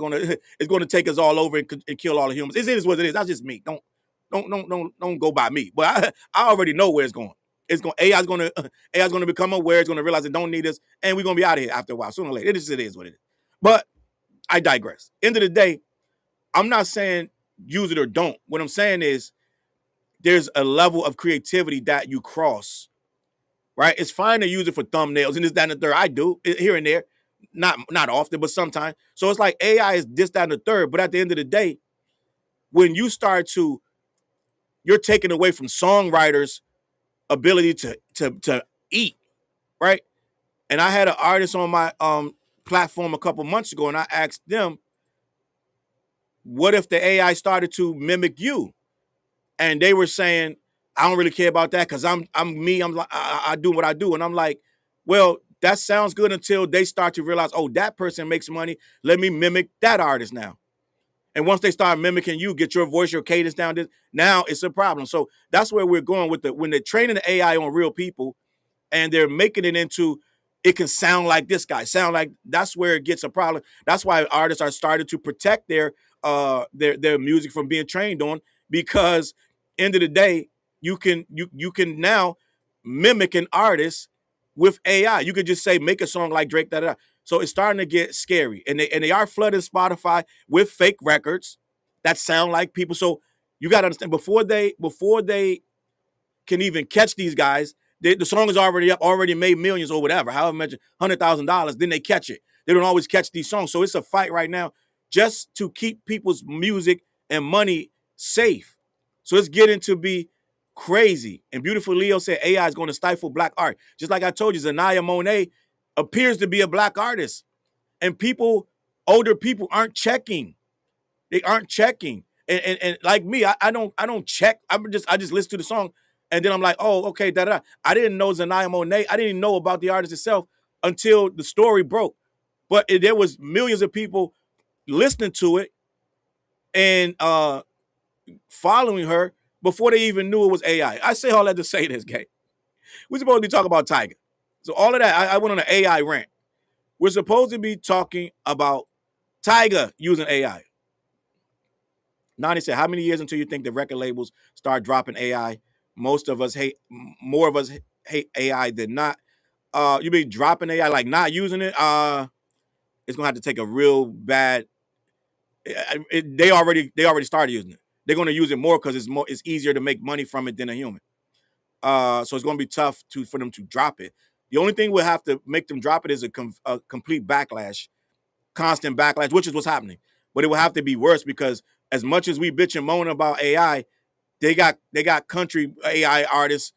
is going to take us all over and kill all the humans. It is what it is. That's just me. Don't go by me. But I already know where it's going. AI's going to become aware. It's going to realize it don't need us, and we're going to be out of here after a while. Sooner or later, it is what it is. But I digress. End of the day, I'm not saying use it or don't. What I'm saying is there's a level of creativity that you cross, right? It's fine to use it for thumbnails and this, that, and the third. I do here and there, not often, but sometimes. So it's like AI is this, that, and the third. But at the end of the day, when you start to, you're taking away from songwriters' ability to eat, right? And I had an artist on my platform a couple months ago, and I asked them, what if the AI started to mimic you? And they were saying, I don't really care about that because I'm me. I do what I do. And I'm like, well, that sounds good until they start to realize, oh, that person makes money. Let me mimic that artist now. And once they start mimicking you, get your voice, your cadence down, now it's a problem. So that's where we're going with when they're training the AI on real people, and they're making it into it can sound like this guy, sound like. That's where it gets a problem. That's why artists are starting to protect their music from being trained on, because end of the day, you can now mimic an artist with AI. You could just say make a song like Drake, da da da. So it's starting to get scary, and they are flooding Spotify with fake records that sound like people. So you got to understand, before they can even catch these guys, the song is already up, already made millions or whatever, however much, $100,000. Then they catch it. They don't always catch these songs. So it's a fight right now just to keep people's music and money safe. So it's getting to be crazy. And Beautiful Leo said AI is going to stifle black art. Just like I told you, Zanaya Monet appears to be a black artist. And older people aren't checking. They aren't checking. And like me, I don't check. I just listen to the song, and then I'm like, oh, okay, da da. I didn't know Zanaya Monet. I didn't even know about the artist itself until the story broke. But there was millions of people listening to it and following her before they even knew it was AI. I say all that to say this, gang. We're supposed to be talking about Tyga. So all of that, I went on an AI rant. We're supposed to be talking about Tyga using AI. Nani said, how many years until you think the record labels start dropping AI? More of us hate AI than not. You be dropping AI, like not using it? It's gonna have to take a real bad. They already started using it. They're gonna use it more because it's easier to make money from it than a human. So it's gonna be tough for them to drop it. The only thing we'll have to make them drop it is a complete backlash, constant backlash, which is what's happening. But it will have to be worse, because as much as we bitch and moan about AI, they got country AI artists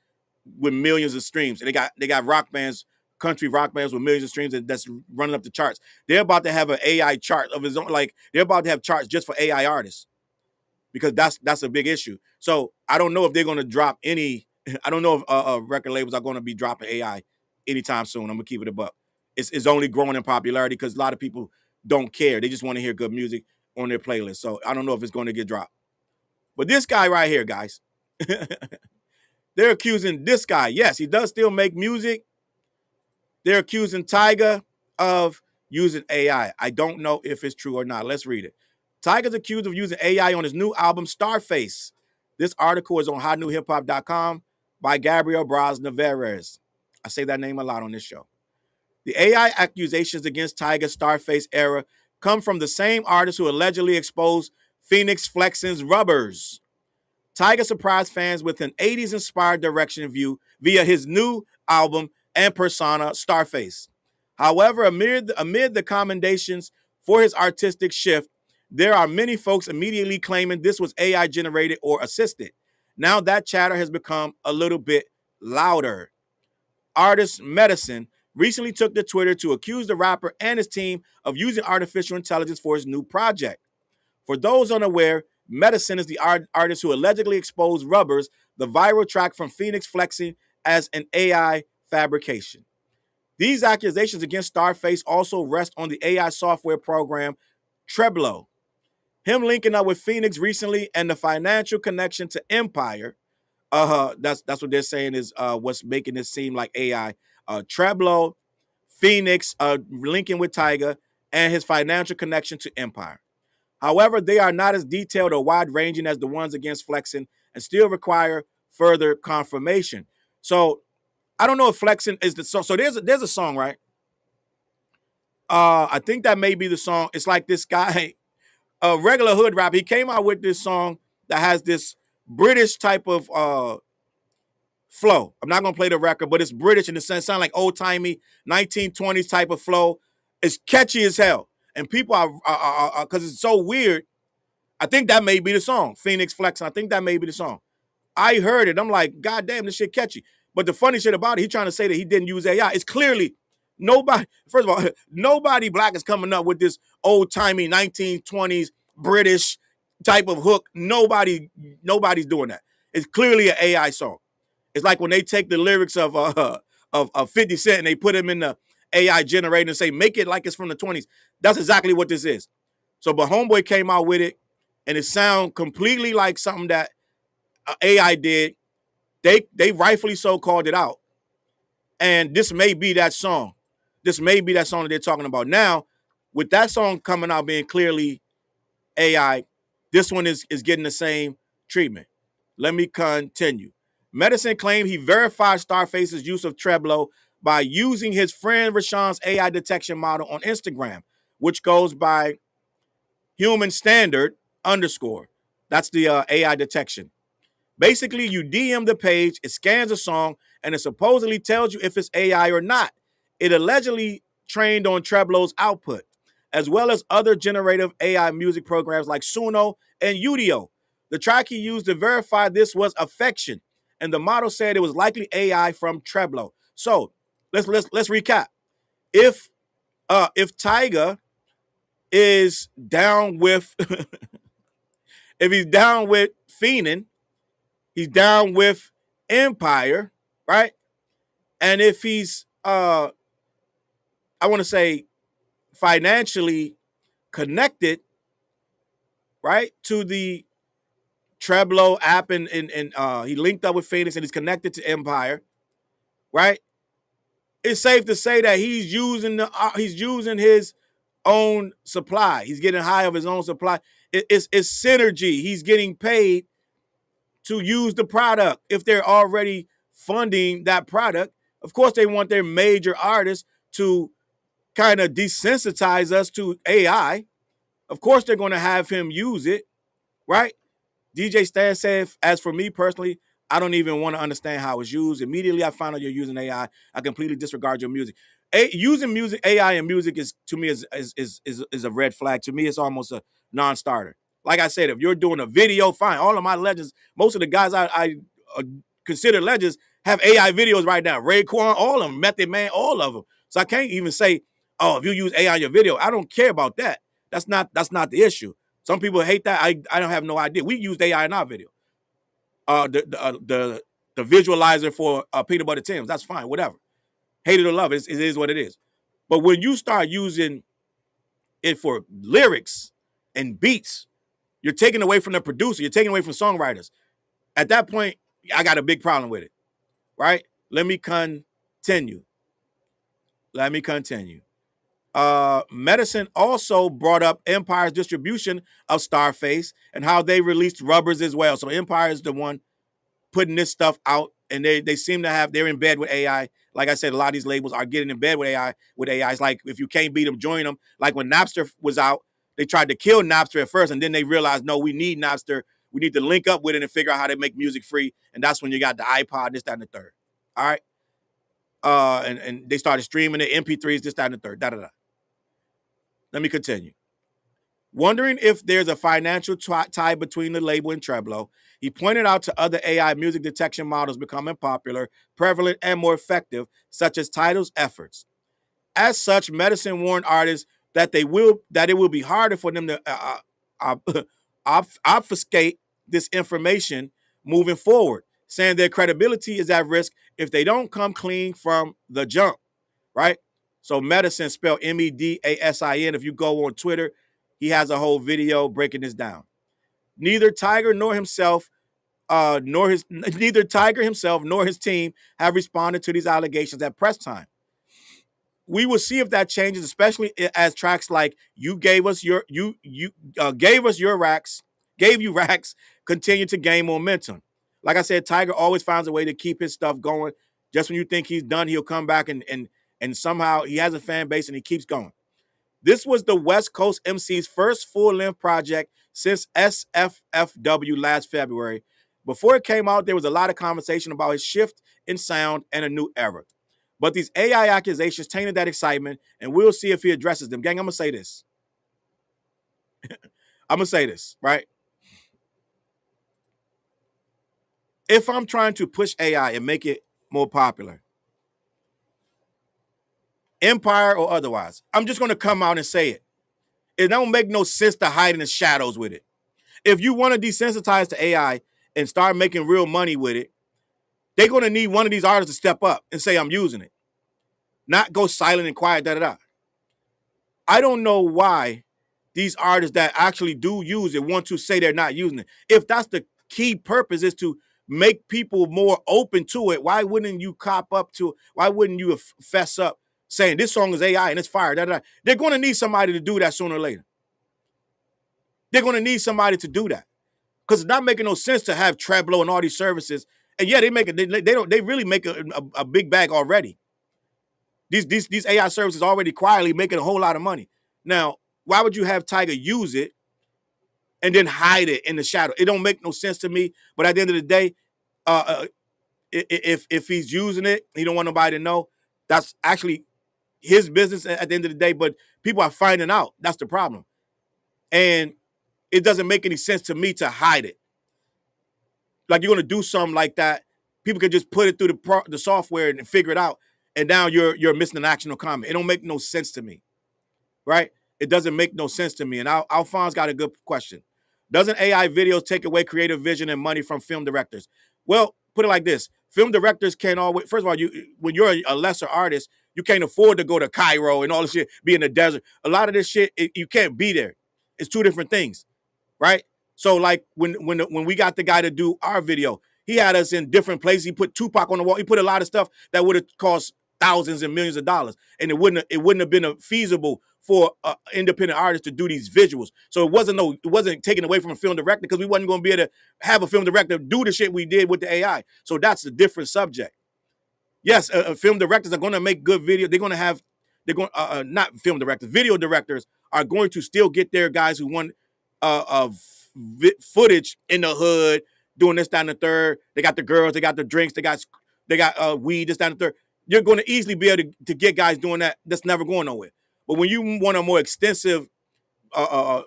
with millions of streams. And they got rock bands, country rock bands with millions of streams that's running up the charts. They're about to have an AI chart of its own. Like, they're about to have charts just for AI artists, because that's a big issue. So I don't know if they're going to drop any. I don't know if record labels are going to be dropping AI anytime soon. I'm gonna keep it a buck. It's only growing in popularity because a lot of people don't care. They just want to hear good music on their playlist. So I don't know if it's going to get dropped. But this guy right here, guys, they're accusing this guy. Yes, he does still make music. They're accusing Tyga of using AI. I don't know if it's true or not. Let's read it. Tyga's accused of using AI on his new album, Starface. This article is on hotnewhiphop.com by Gabriel Braz Navarez. I say that name a lot on this show. The AI accusations against Tyga's Starface era come from the same artist who allegedly exposed Phoenix Flexen's Rubbers. Tyga surprised fans with an 80s-inspired direction view via his new album and persona, Starface. However, amid the commendations for his artistic shift, there are many folks immediately claiming this was AI-generated or assisted. Now that chatter has become a little bit louder. Artist Medicine recently took to Twitter to accuse the rapper and his team of using artificial intelligence for his new project. For those unaware, Medicine is the artist who allegedly exposed Rubbers, the viral track from Phoenix Flexing, as an AI fabrication. These accusations against Starface also rest on the AI software program Treblo. Him linking up with Phoenix recently and the financial connection to Empire. That's what they're saying is what's making this seem like AI. Treblo, Phoenix, linking with Tyga, and his financial connection to Empire. However, they are not as detailed or wide-ranging as the ones against Flexing and still require further confirmation. So I don't know if Flexing is the song. So there's a song, right? I think that may be the song. It's like this guy, a regular hood rapper. He came out with this song that has this British type of flow. I'm not gonna play the record, but it's British in the sense, sound like old-timey 1920s type of flow. It's catchy as hell. And people are because it's so weird. I think that may be the song, Phoenix Flex. I think that may be the song. I heard it. I'm like, God damn, this shit catchy. But the funny shit about it, he's trying to say that he didn't use AI. It's clearly nobody, first of all, nobody black is coming up with this old-timey 1920s British type of hook. Nobody's doing that. It's clearly an AI song. It's like when they take the lyrics of 50 Cent and they put them in the AI generator and say, make it like it's from the 20s. That's exactly what this is. So, but Homeboy came out with it, and it sounds completely like something that AI did. They rightfully so called it out. And this may be that song. this may be that song that they're talking about now. With that song coming out being clearly AI, this one is getting the same treatment. Let me continue. Medicine claimed he verified Starface's use of Treblo by using his friend Rashawn's AI detection model on Instagram, which goes by human standard underscore. That's the AI detection. Basically, you DM the page, it scans a song, and it supposedly tells you if it's AI or not. It allegedly trained on Treblo's output, as well as other generative AI music programs like Suno and Udio. The track he used to verify this was Affection, and the model said it was likely AI from Treblo. So let's recap. If Tyga is down with if he's down with Fiendin', he's down with Empire, right? And if he's I want to say financially connected, right, to the Treblo app, and he linked up with Phoenix and he's connected to Empire, right? It's safe to say that he's using his own supply. He's getting high of his own supply. It's synergy. He's getting paid to use the product. If they're already funding that product, of course they want their major artists to kind of desensitize us to AI. Of course they're going to have him use it, right? DJ Stan said, as for me personally, I don't even want to understand how it's used. Immediately I found out you're using AI, I completely disregard your music. Using music, AI and music is, to me, is a red flag. To me, it's almost a non-starter. Like I said, if you're doing a video, fine. All of my legends, most of the guys I consider legends have AI videos right now. Raekwon, all of them, Method Man, all of them. So I can't even say, oh, if you use AI in your video, I don't care about that. That's not the issue. Some people hate that. I don't have no idea. We used AI in our video. The visualizer for Peanut Butter Tims, that's fine, whatever. Hate it or love it, it is what it is. But when you start using it for lyrics and beats, you're taking away from the producer. You're taking away from songwriters. At that point, I got a big problem with it, right? Let me continue. Medicine also brought up Empire's distribution of Starface and how they released rubbers as well. So Empire is the one putting this stuff out, and they seem to have, they're in bed with AI. Like I said, a lot of these labels are getting in bed with AI. It's like, if you can't beat them, join them. Like when Napster was out, they tried to kill Napster at first, and then they realized, no, we need Napster. We need to link up with it and figure out how to make music free. And that's when you got the iPod, this, that, and the third. All right. And they started streaming it, MP3s, this, that, and the third. Let me continue. Wondering if there's a financial tie between the label and Treblo, he pointed out to other AI music detection models becoming popular, prevalent, and more effective, such as Tidal's efforts. As such, Medicine warned artists that it will be harder for them to obfuscate this information moving forward, saying their credibility is at risk if they don't come clean from the jump, right? So Medicine, spelled Medasin. If you go on Twitter, he has a whole video breaking this down. Neither Tyga himself nor his team have responded to these allegations at press time. We will see if that changes, especially as tracks like "You Gave Us Your Racks" continue to gain momentum. Like I said, Tyga always finds a way to keep his stuff going. Just when you think he's done, he'll come back and somehow he has a fan base and he keeps going. This was the West Coast MC's first full-length project since SFFW last February. Before it came out, there was a lot of conversation about his shift in sound and a new era. But these AI accusations tainted that excitement, and we'll see if he addresses them. Gang, I'm going to say this. Right? If I'm trying to push AI and make it more popular, Empire or otherwise, I'm just going to come out and say it. It don't make no sense to hide in the shadows with it. If you want to desensitize to AI and start making real money with it, they're going to need one of these artists to step up and say, I'm using it. Not go silent and quiet, I don't know why these artists that actually do use it want to say they're not using it. If that's the key purpose, is to make people more open to it, why wouldn't you cop up to it? Why wouldn't you fess up saying this song is AI and it's fire. Da, da, da. They're going to need somebody to do that sooner or later. They're going to need somebody to do that because it's not making no sense to have Treblo and all these services. And yeah, they really make a big bag already. These AI services already quietly making a whole lot of money. Now, why would you have Tyga use it and then hide it in the shadow? It don't make no sense to me. But at the end of the day, if he's using it, he don't want nobody to know. That's actually his business at the end of the day. But people are finding out. That's the problem. And it doesn't make any sense to me to hide it. Like you're gonna do something like that, people can just put it through the software and figure it out. And now you're missing an actionable comment. It don't make no sense to me, right? It doesn't make no sense to me. And Alphonse got a good question. Doesn't AI videos take away creative vision and money from film directors? Well, put it like this. Film directors can't always, first of all, when you're a lesser artist, you can't afford to go to Cairo and all this shit, be in the desert. A lot of this shit, you can't be there. It's two different things, right? So like when we got the guy to do our video, he had us in different places. He put Tupac on the wall. He put a lot of stuff that would have cost thousands and millions of dollars, and it wouldn't have been feasible for an independent artist to do these visuals. So it wasn't taken away from a film director because we wasn't going to be able to have a film director do the shit we did with the AI. So that's a different subject. Yes, film directors are going to make good video. Not film directors, video directors are going to still get their guys who want footage in the hood doing this, that, and the third. They got the girls, they got the drinks, they got weed, this, that, and the third. You're going to easily be able to get guys doing that. That's never going nowhere. But when you want a more extensive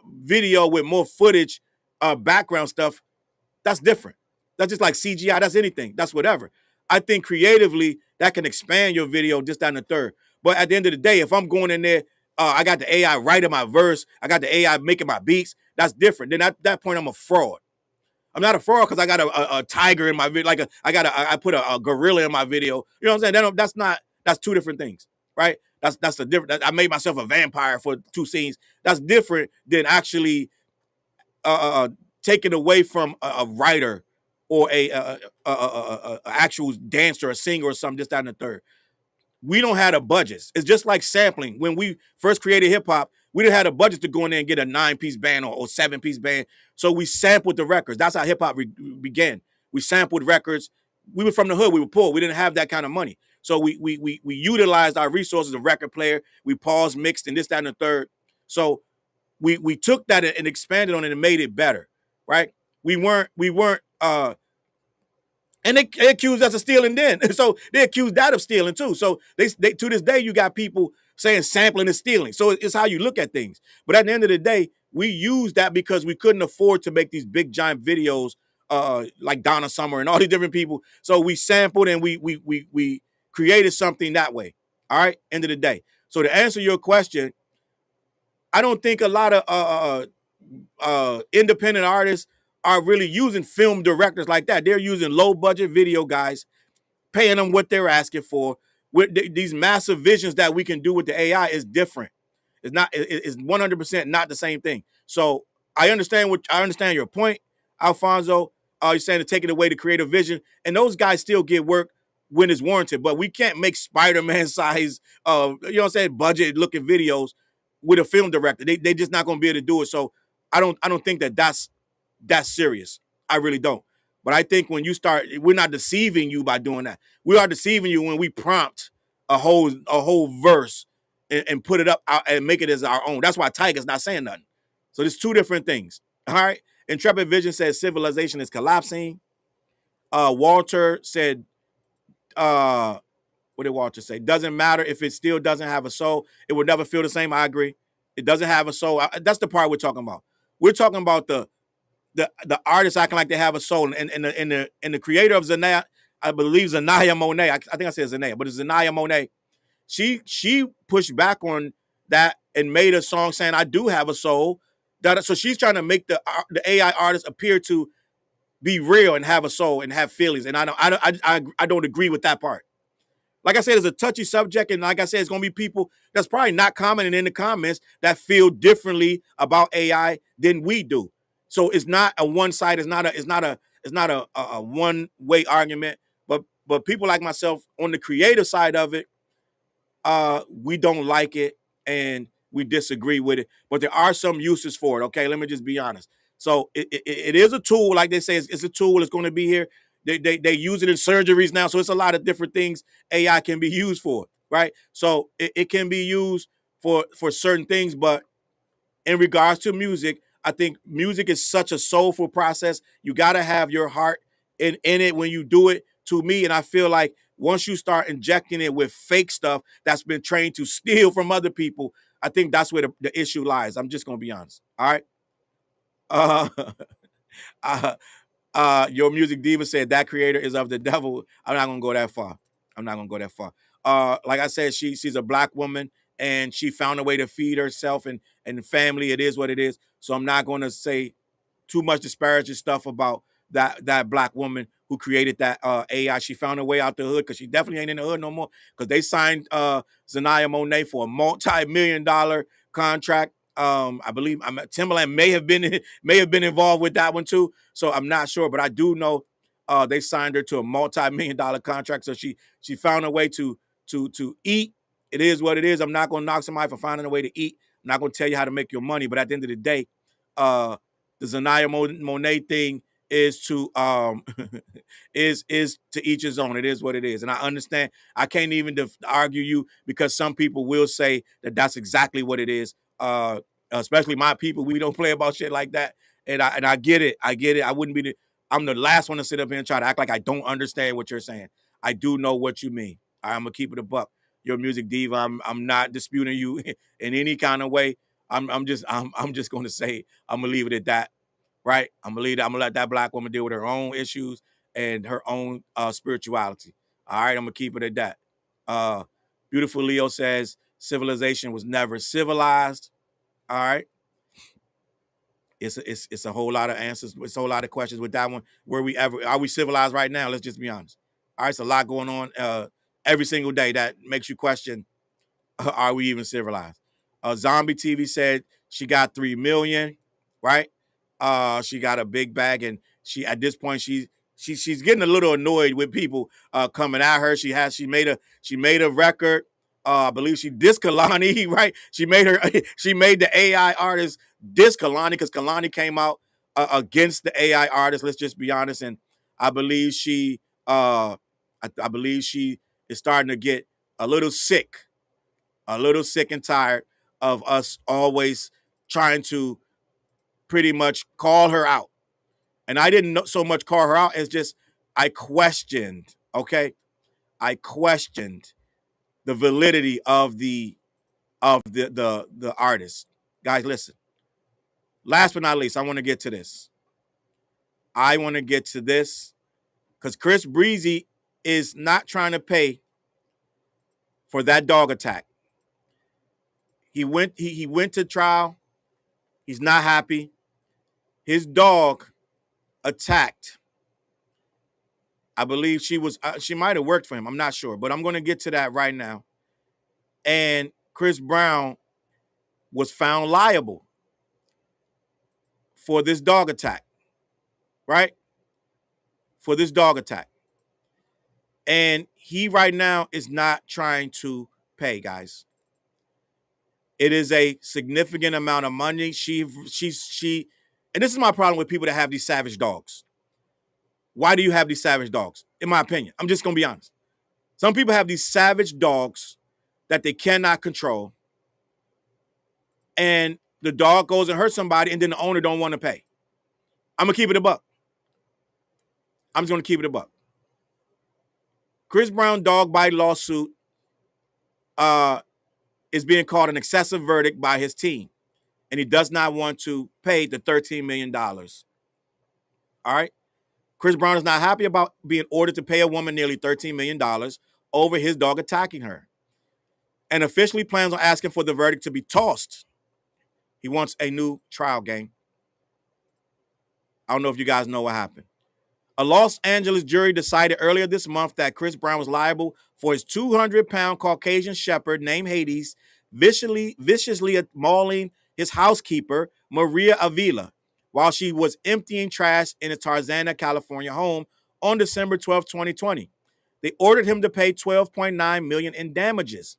video with more footage, background stuff, that's different. That's just like CGI. That's anything. That's whatever. I think creatively that can expand your video, just that, and the third. But at the end of the day, if I'm going in there, I got the AI writing my verse, I got the AI making my beats, that's different. Then at that point, I'm a fraud. I'm not a fraud because I got a tiger in my video, like I put a gorilla in my video. You know what I'm saying? That's two different things, right? That's a different. I made myself a vampire for 2 scenes. That's different than actually taken away from a writer or a actual dancer, a singer, or something. Just that and the third. We don't have the budgets. It's just like sampling. When we first created hip hop, we didn't have the budget to go in there and get a 9-piece band or 7-piece band. So we sampled the records. That's how hip hop began. We sampled records. We were from the hood. We were poor. We didn't have that kind of money. So we utilized our resources, a record player. We paused, mixed, and this, that, and the third. So we took that and expanded on it and made it better, right? We weren't and they accused us of stealing then. So they accused that of stealing too. So they to this day, you got people saying sampling is stealing. So it's how you look at things. But at the end of the day, we used that because we couldn't afford to make these big giant videos like Donna Summer and all these different people. So we sampled and we created something that way. All right, end of the day. So to answer your question, I don't think a lot of independent artists are really using film directors like that. They're using low budget video guys, paying them what they're asking for. With these massive visions that we can do with the AI is different. It's not. It's 100% not the same thing. So I understand your point, Alfonso. You're saying to take it away the creative vision, and those guys still get work when it's warranted. But we can't make Spider-Man size, budget looking videos with a film director. They just not going to be able to do it. So I don't think that's serious. I really don't. But I think when you start, we're not deceiving you by doing that. We are deceiving you when we prompt a whole verse and put it up and make it as our own. That's why Tyga's not saying nothing. So there's two different things. All right. Intrepid Vision says civilization is collapsing. Walter said, what did Walter say? Doesn't matter if it still doesn't have a soul. It will never feel the same. I agree. It doesn't have a soul. That's the part we're talking about. We're talking about the artists acting like they have a soul, and the creator of Zanaya, I believe Zanaya Monet. I think I said Zanaya, but it's Zanaya Monet. She pushed back on that and made a song saying I do have a soul. So she's trying to make the AI artist appear to be real and have a soul and have feelings. And I don't agree with that part. Like I said, it's a touchy subject, and like I said, it's gonna be people that's probably not commenting in the comments that feel differently about AI than we do. So it's not a one side. It's not a one-way argument. But people like myself on the creative side of it, we don't like it and we disagree with it, but there are some uses for it. Okay, let me just be honest. So it is a tool, like they say, it's a tool. It's going to be here. They use it in surgeries now, so it's a lot of different things AI can be used for, right? So it can be used for certain things, but in regards to music, I think music is such a soulful process. You got to have your heart in it when you do it, to me. And I feel like once you start injecting it with fake stuff that's been trained to steal from other people, I think that's where the issue lies. I'm just going to be honest. All right. Uh, uh, your music diva said that creator is of the devil. I'm not gonna go that far. I'm not gonna go that far. Like I said, she's a black woman and she found a way to feed herself and the family. It is what it is. So I'm not gonna say too much disparaging stuff about that black woman who created that AI. She found her way out the hood because she definitely ain't in the hood no more. Because they signed Zanaya Monet for a multi-million-dollar contract. I believe Timberland may have been involved with that one too. So I'm not sure, but I do know they signed her to a multi-million-dollar contract. So she found a way to eat. It is what it is. I'm not gonna knock somebody for finding a way to eat. I'm not gonna tell you how to make your money, but at the end of the day, the Zanaya Monet thing is to is to each his own. It is what it is, and I understand. I can't even argue you because some people will say that that's exactly what it is. Especially my people, we don't play about shit like that, and I get it. I get it. I wouldn't be I'm the last one to sit up here and try to act like I don't understand what you're saying. I do know what you mean. I'm gonna keep it a buck. You're a music diva. I'm not disputing you in any kind of way. I'm just going to say I'm gonna leave it at that, right? I'm gonna let that black woman deal with her own issues and her own spirituality. All right, I'm gonna keep it at that. Uh, Beautiful Leo says civilization was never civilized. All right, it's a whole lot of answers. It's a whole lot of questions with that one. Are we civilized right now? Let's just be honest. All right, it's a lot going on every single day that makes you question: are we even civilized? Zombie TV said she got 3 million, right? She got a big bag, and she at this point she's getting a little annoyed with people coming at her. She made a record. I believe she dissed Kalani, right? She made the AI artist diss Kalani because Kalani came out against the AI artist. Let's just be honest, and I believe I believe she is starting to get a little sick and tired of us always trying to pretty much call her out. And I didn't so much call her out as just I questioned, okay? I questioned the validity of the artist. Guys, listen. Last but not least, I want to get to this. I want to get to this because Chris Breezy is not trying to pay for that dog attack. He went to trial. He's not happy. His dog attacked. I believe she might have worked for him. I'm not sure, but I'm going to get to that right now. And Chris Brown was found liable for this dog attack, right? For this dog attack. And he right now is not trying to pay, guys. It is a significant amount of money. And this is my problem with people that have these savage dogs. Why do you have these savage dogs? In my opinion, I'm just going to be honest. Some people have these savage dogs that they cannot control. And the dog goes and hurts somebody, and then the owner don't want to pay. I'm going to keep it a buck. I'm just going to keep it a buck. Chris Brown dog bite lawsuit is being called an excessive verdict by his team, and he does not want to pay the $13 million. All right? Chris Brown is not happy about being ordered to pay a woman nearly $13 million over his dog attacking her, and officially plans on asking for the verdict to be tossed. He wants a new trial, gang. I don't know if you guys know what happened. A Los Angeles jury decided earlier this month that Chris Brown was liable for his 200-pound Caucasian shepherd named Hades viciously mauling his housekeeper, Maria Avila, while she was emptying trash in a Tarzana, California home on December 12, 2020. They ordered him to pay $12.9 million in damages.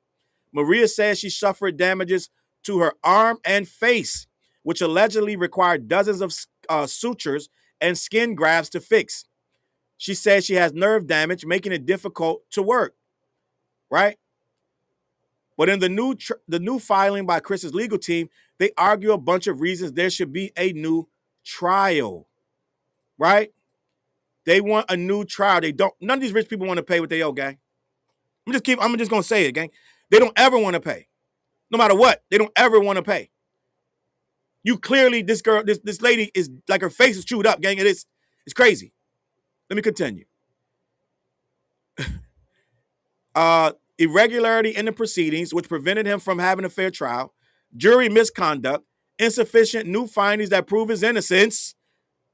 Maria says she suffered damages to her arm and face, which allegedly required dozens of sutures and skin grafts to fix. She says she has nerve damage, making it difficult to work, right? But in the new filing by Chris's legal team, they argue a bunch of reasons there should be a new trial, right? They want a new trial. They don't. None of these rich people want to pay what they owe, gang. I'm just gonna say it, gang. They don't ever want to pay, no matter what. They don't ever want to pay. You clearly, this girl, this lady is like her face is chewed up, gang. It's crazy. Let me continue. Irregularity in the proceedings, which prevented him from having a fair trial, jury misconduct, insufficient new findings that prove his innocence,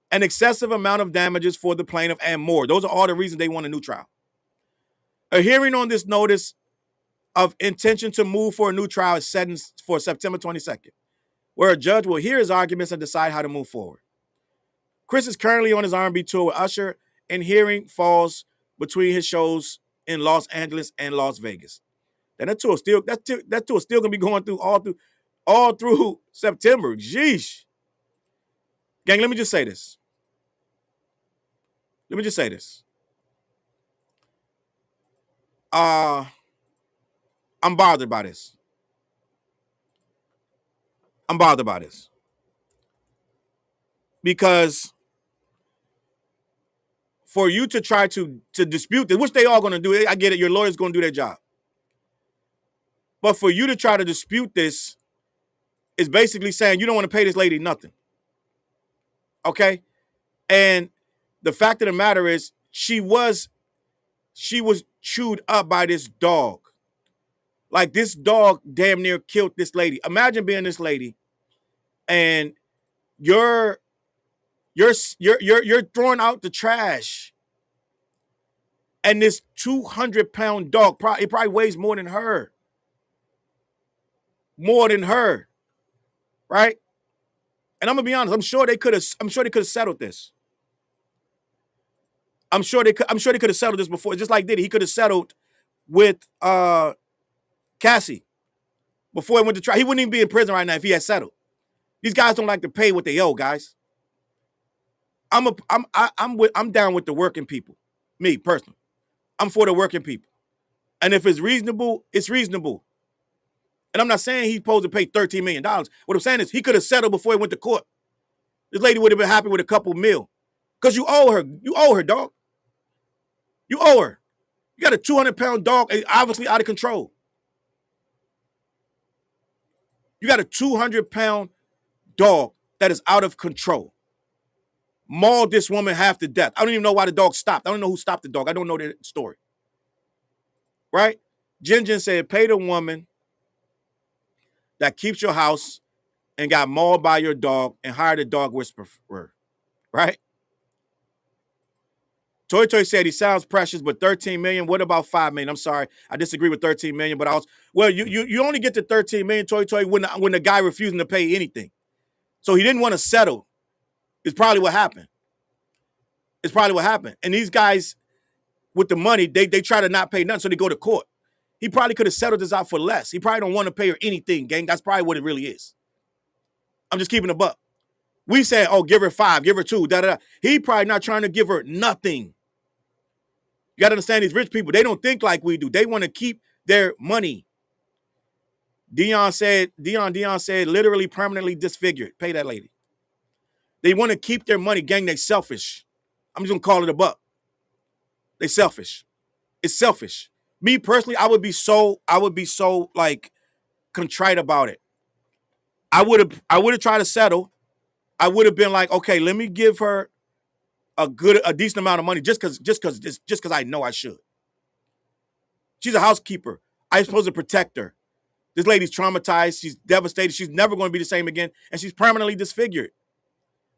an excessive amount of damages for the plaintiff, and more. Those are all the reasons they want a new trial. A hearing on this notice of intention to move for a new trial is set for September 22nd, where a judge will hear his arguments and decide how to move forward. Chris is currently on his R&B tour with Usher, and hearing falls between his shows in Los Angeles and Las Vegas. And that tour still gonna be going through all through September. Jeesh. Gang, let me just say this. I'm bothered by this. Because for you to try to dispute this, which they all gonna do, I get it, your lawyer's gonna do their job. But for you to try to dispute this is basically saying you don't want to pay this lady nothing. Okay? And the fact of the matter is she was chewed up by this dog. Like, this dog damn near killed this lady. Imagine being this lady and you're throwing out the trash. And this 200-pound dog, it probably weighs more than her. Right? And I'm gonna be honest, I'm sure they could have settled this. I'm sure they could have settled this before, just like Diddy. He could have settled with Cassie before he went to trial. He wouldn't even be in prison right now if he had settled. These guys don't like to pay what they owe, guys. I'm down with the working people. Me personally, I'm for the working people. And if it's reasonable, it's reasonable. And I'm not saying he's supposed to pay $13 million. What I'm saying is he could have settled before he went to court. This lady would have been happy with a couple mil. Because you owe her. You owe her, dog. You owe her. You got a 200-pound dog, obviously out of control. You got a 200-pound dog that is out of control. Mauled this woman half to death. I don't even know why the dog stopped. I don't know who stopped the dog. I don't know the story. Right? Jin said, pay the woman that keeps your house and got mauled by your dog and hire the dog whisperer. Right? Toy said he sounds precious, but 13 million. What about 5 million? I'm sorry, I disagree with 13 million. But you only get to 13 million, Toy, when the guy refusing to pay anything. So he didn't want to settle. It's probably what happened. And these guys with the money, they try to not pay nothing, so they go to court. He probably could have settled this out for less. He probably don't want to pay her anything, gang. That's probably what it really is. I'm just keeping a buck. We say, oh, give her 5, give her 2, da-da-da. He probably not trying to give her nothing. You got to understand, these rich people, they don't think like we do. They want to keep their money. Dion said, literally permanently disfigured. Pay that lady. They want to keep their money. Gang, they selfish. I'm just going to call it a buck. They selfish. It's selfish. Me personally, I would be so like contrite about it. I would have tried to settle. I would have been like, okay, let me give her a decent amount of money just because I know I should. She's a housekeeper. I'm supposed to protect her. This lady's traumatized. She's devastated. She's never going to be the same again, and she's permanently disfigured,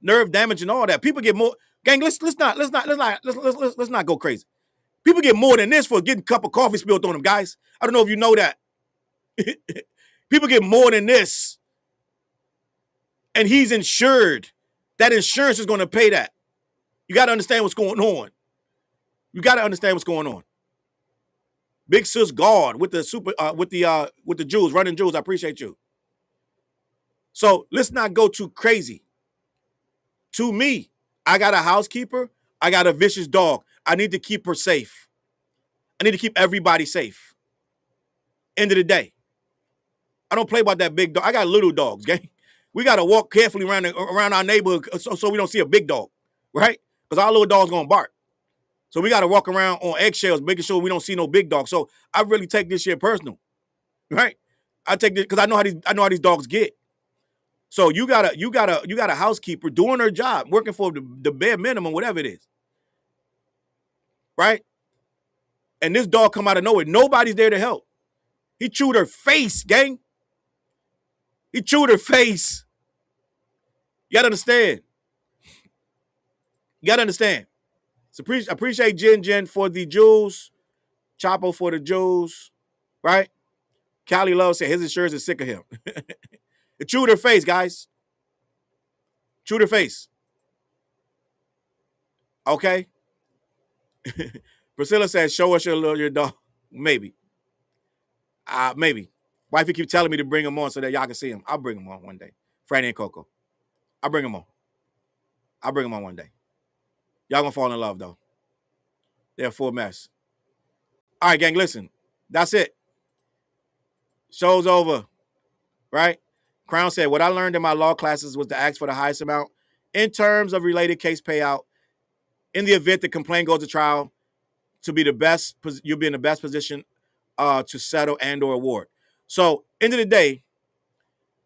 nerve damage, and all that. People get more. Gang, let's not go crazy. People get more than this for getting a cup of coffee spilled on them, guys. I don't know if you know that. People get more than this, and he's insured. That insurance is going to pay that. You got to understand what's going on. Big Sis Guard with the Jews, running Jews. I appreciate you. So let's not go too crazy. To me, I got a housekeeper. I got a vicious dog. I need to keep her safe. I need to keep everybody safe. End of the day. I don't play about that big dog. I got little dogs, gang. We got to walk carefully around our neighborhood so we don't see a big dog, right? Because our little dog's going to bark. So we got to walk around on eggshells, making sure we don't see no big dog. So I really take this shit personal, right? I take this because I know how these dogs get. So you got a housekeeper doing her job, working for the bare minimum, whatever it is, right? And this dog come out of nowhere. Nobody's there to help. He chewed her face, gang. He chewed her face. You gotta understand. You gotta understand. So appreciate Jen for the jewels. Chapo for the jewels. Right? Callie Love said his insurance is sick of him. It chewed her face, guys. Chewed her face. Okay? Priscilla says, show us your dog. Maybe. Maybe. Wifey keep telling me to bring him on so that y'all can see him. I'll bring him on one day. Franny and Coco. I'll bring him on. I'll bring him on one day. Y'all gonna fall in love, though. They're a full mess. All right, gang, listen. That's it. Show's over. Right? Crown said, what I learned in my law classes was to ask for the highest amount in terms of related case payout. In the event the complaint goes to trial, to be the best, you'll be in the best position to settle and or award. So, end of the day,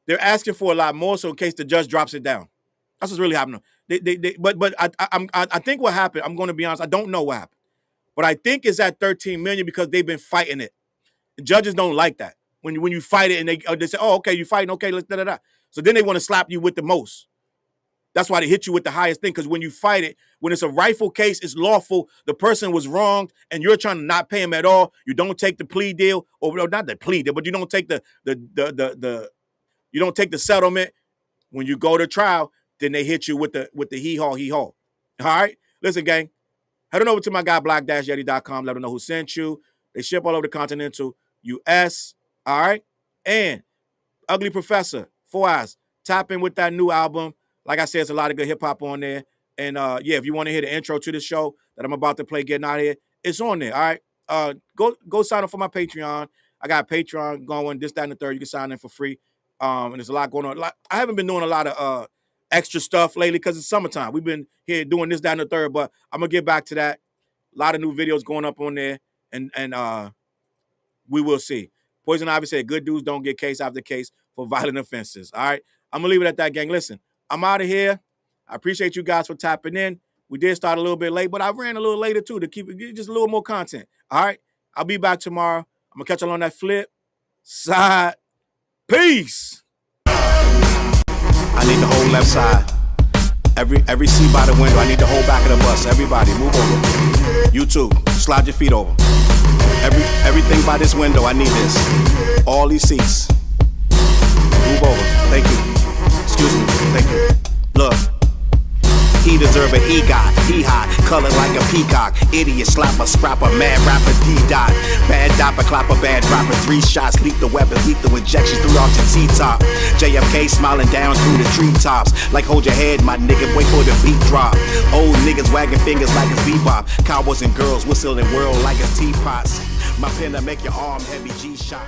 they're asking for a lot more, so in case the judge drops it down. That's what's really happening. But I think what happened, I'm going to be honest, I don't know what happened. But I think it's at 13 million because they've been fighting it. The judges don't like that. When you fight it and they say, oh, okay, you're fighting, okay, let's da-da-da. So then they want to slap you with the most. That's why they hit you with the highest thing, because when you fight it, when it's a rightful case, it's lawful, the person was wronged, and you're trying to not pay him at all, you don't take the plea deal, or not the plea deal, but you don't take you don't take the settlement. When you go to trial, then they hit you with the hee-haw. All right? Listen, gang, head on over to my guy, black-yeti.com. Let them know who sent you. They ship all over the continental U.S., all right? And Ugly Professor, 4 Eyes, tap in with that new album. Like I said, it's a lot of good hip-hop on there. And, yeah, if you want to hear the intro to the show that I'm about to play, Getting Out of Here, it's on there, all right? Go sign up for my Patreon. I got a Patreon going, this, that, and the third. You can sign in for free. And there's a lot going on. I haven't been doing a lot of extra stuff lately because it's summertime. We've been here doing this, that, and the third, but I'm going to get back to that. A lot of new videos going up on there, and we will see. Poison Ivy said, good dudes don't get case after case for violent offenses, all right? I'm going to leave it at that, gang. Listen, I'm out of here. I appreciate you guys for tapping in. We did start a little bit late, but I ran a little later, too, to keep it just a little more content, all right? I'll be back tomorrow. I'm going to catch you on that flip side. Peace. I need the whole left side. Every seat by the window. I need the whole back of the bus. Everybody, move over. You too. Slide your feet over. Everything by this window. I need this. All these seats. Move over. Thank you. Excuse me. Thank you. Look. He deserve an EGOT, he hot, colored like a peacock. Idiot, slapper, scrapper, mad rapper, D-dot. Bad dopper, clapper, bad rapper. 3 shots, lethal weapons, lethal injections throughout your T-top. JFK smiling down through the treetops. Like hold your head, my nigga, wait for the beat drop. Old niggas wagging fingers like it's bebop. Cowboys and girls whistling world like it's teapots. My pen to make your arm heavy, G-shot.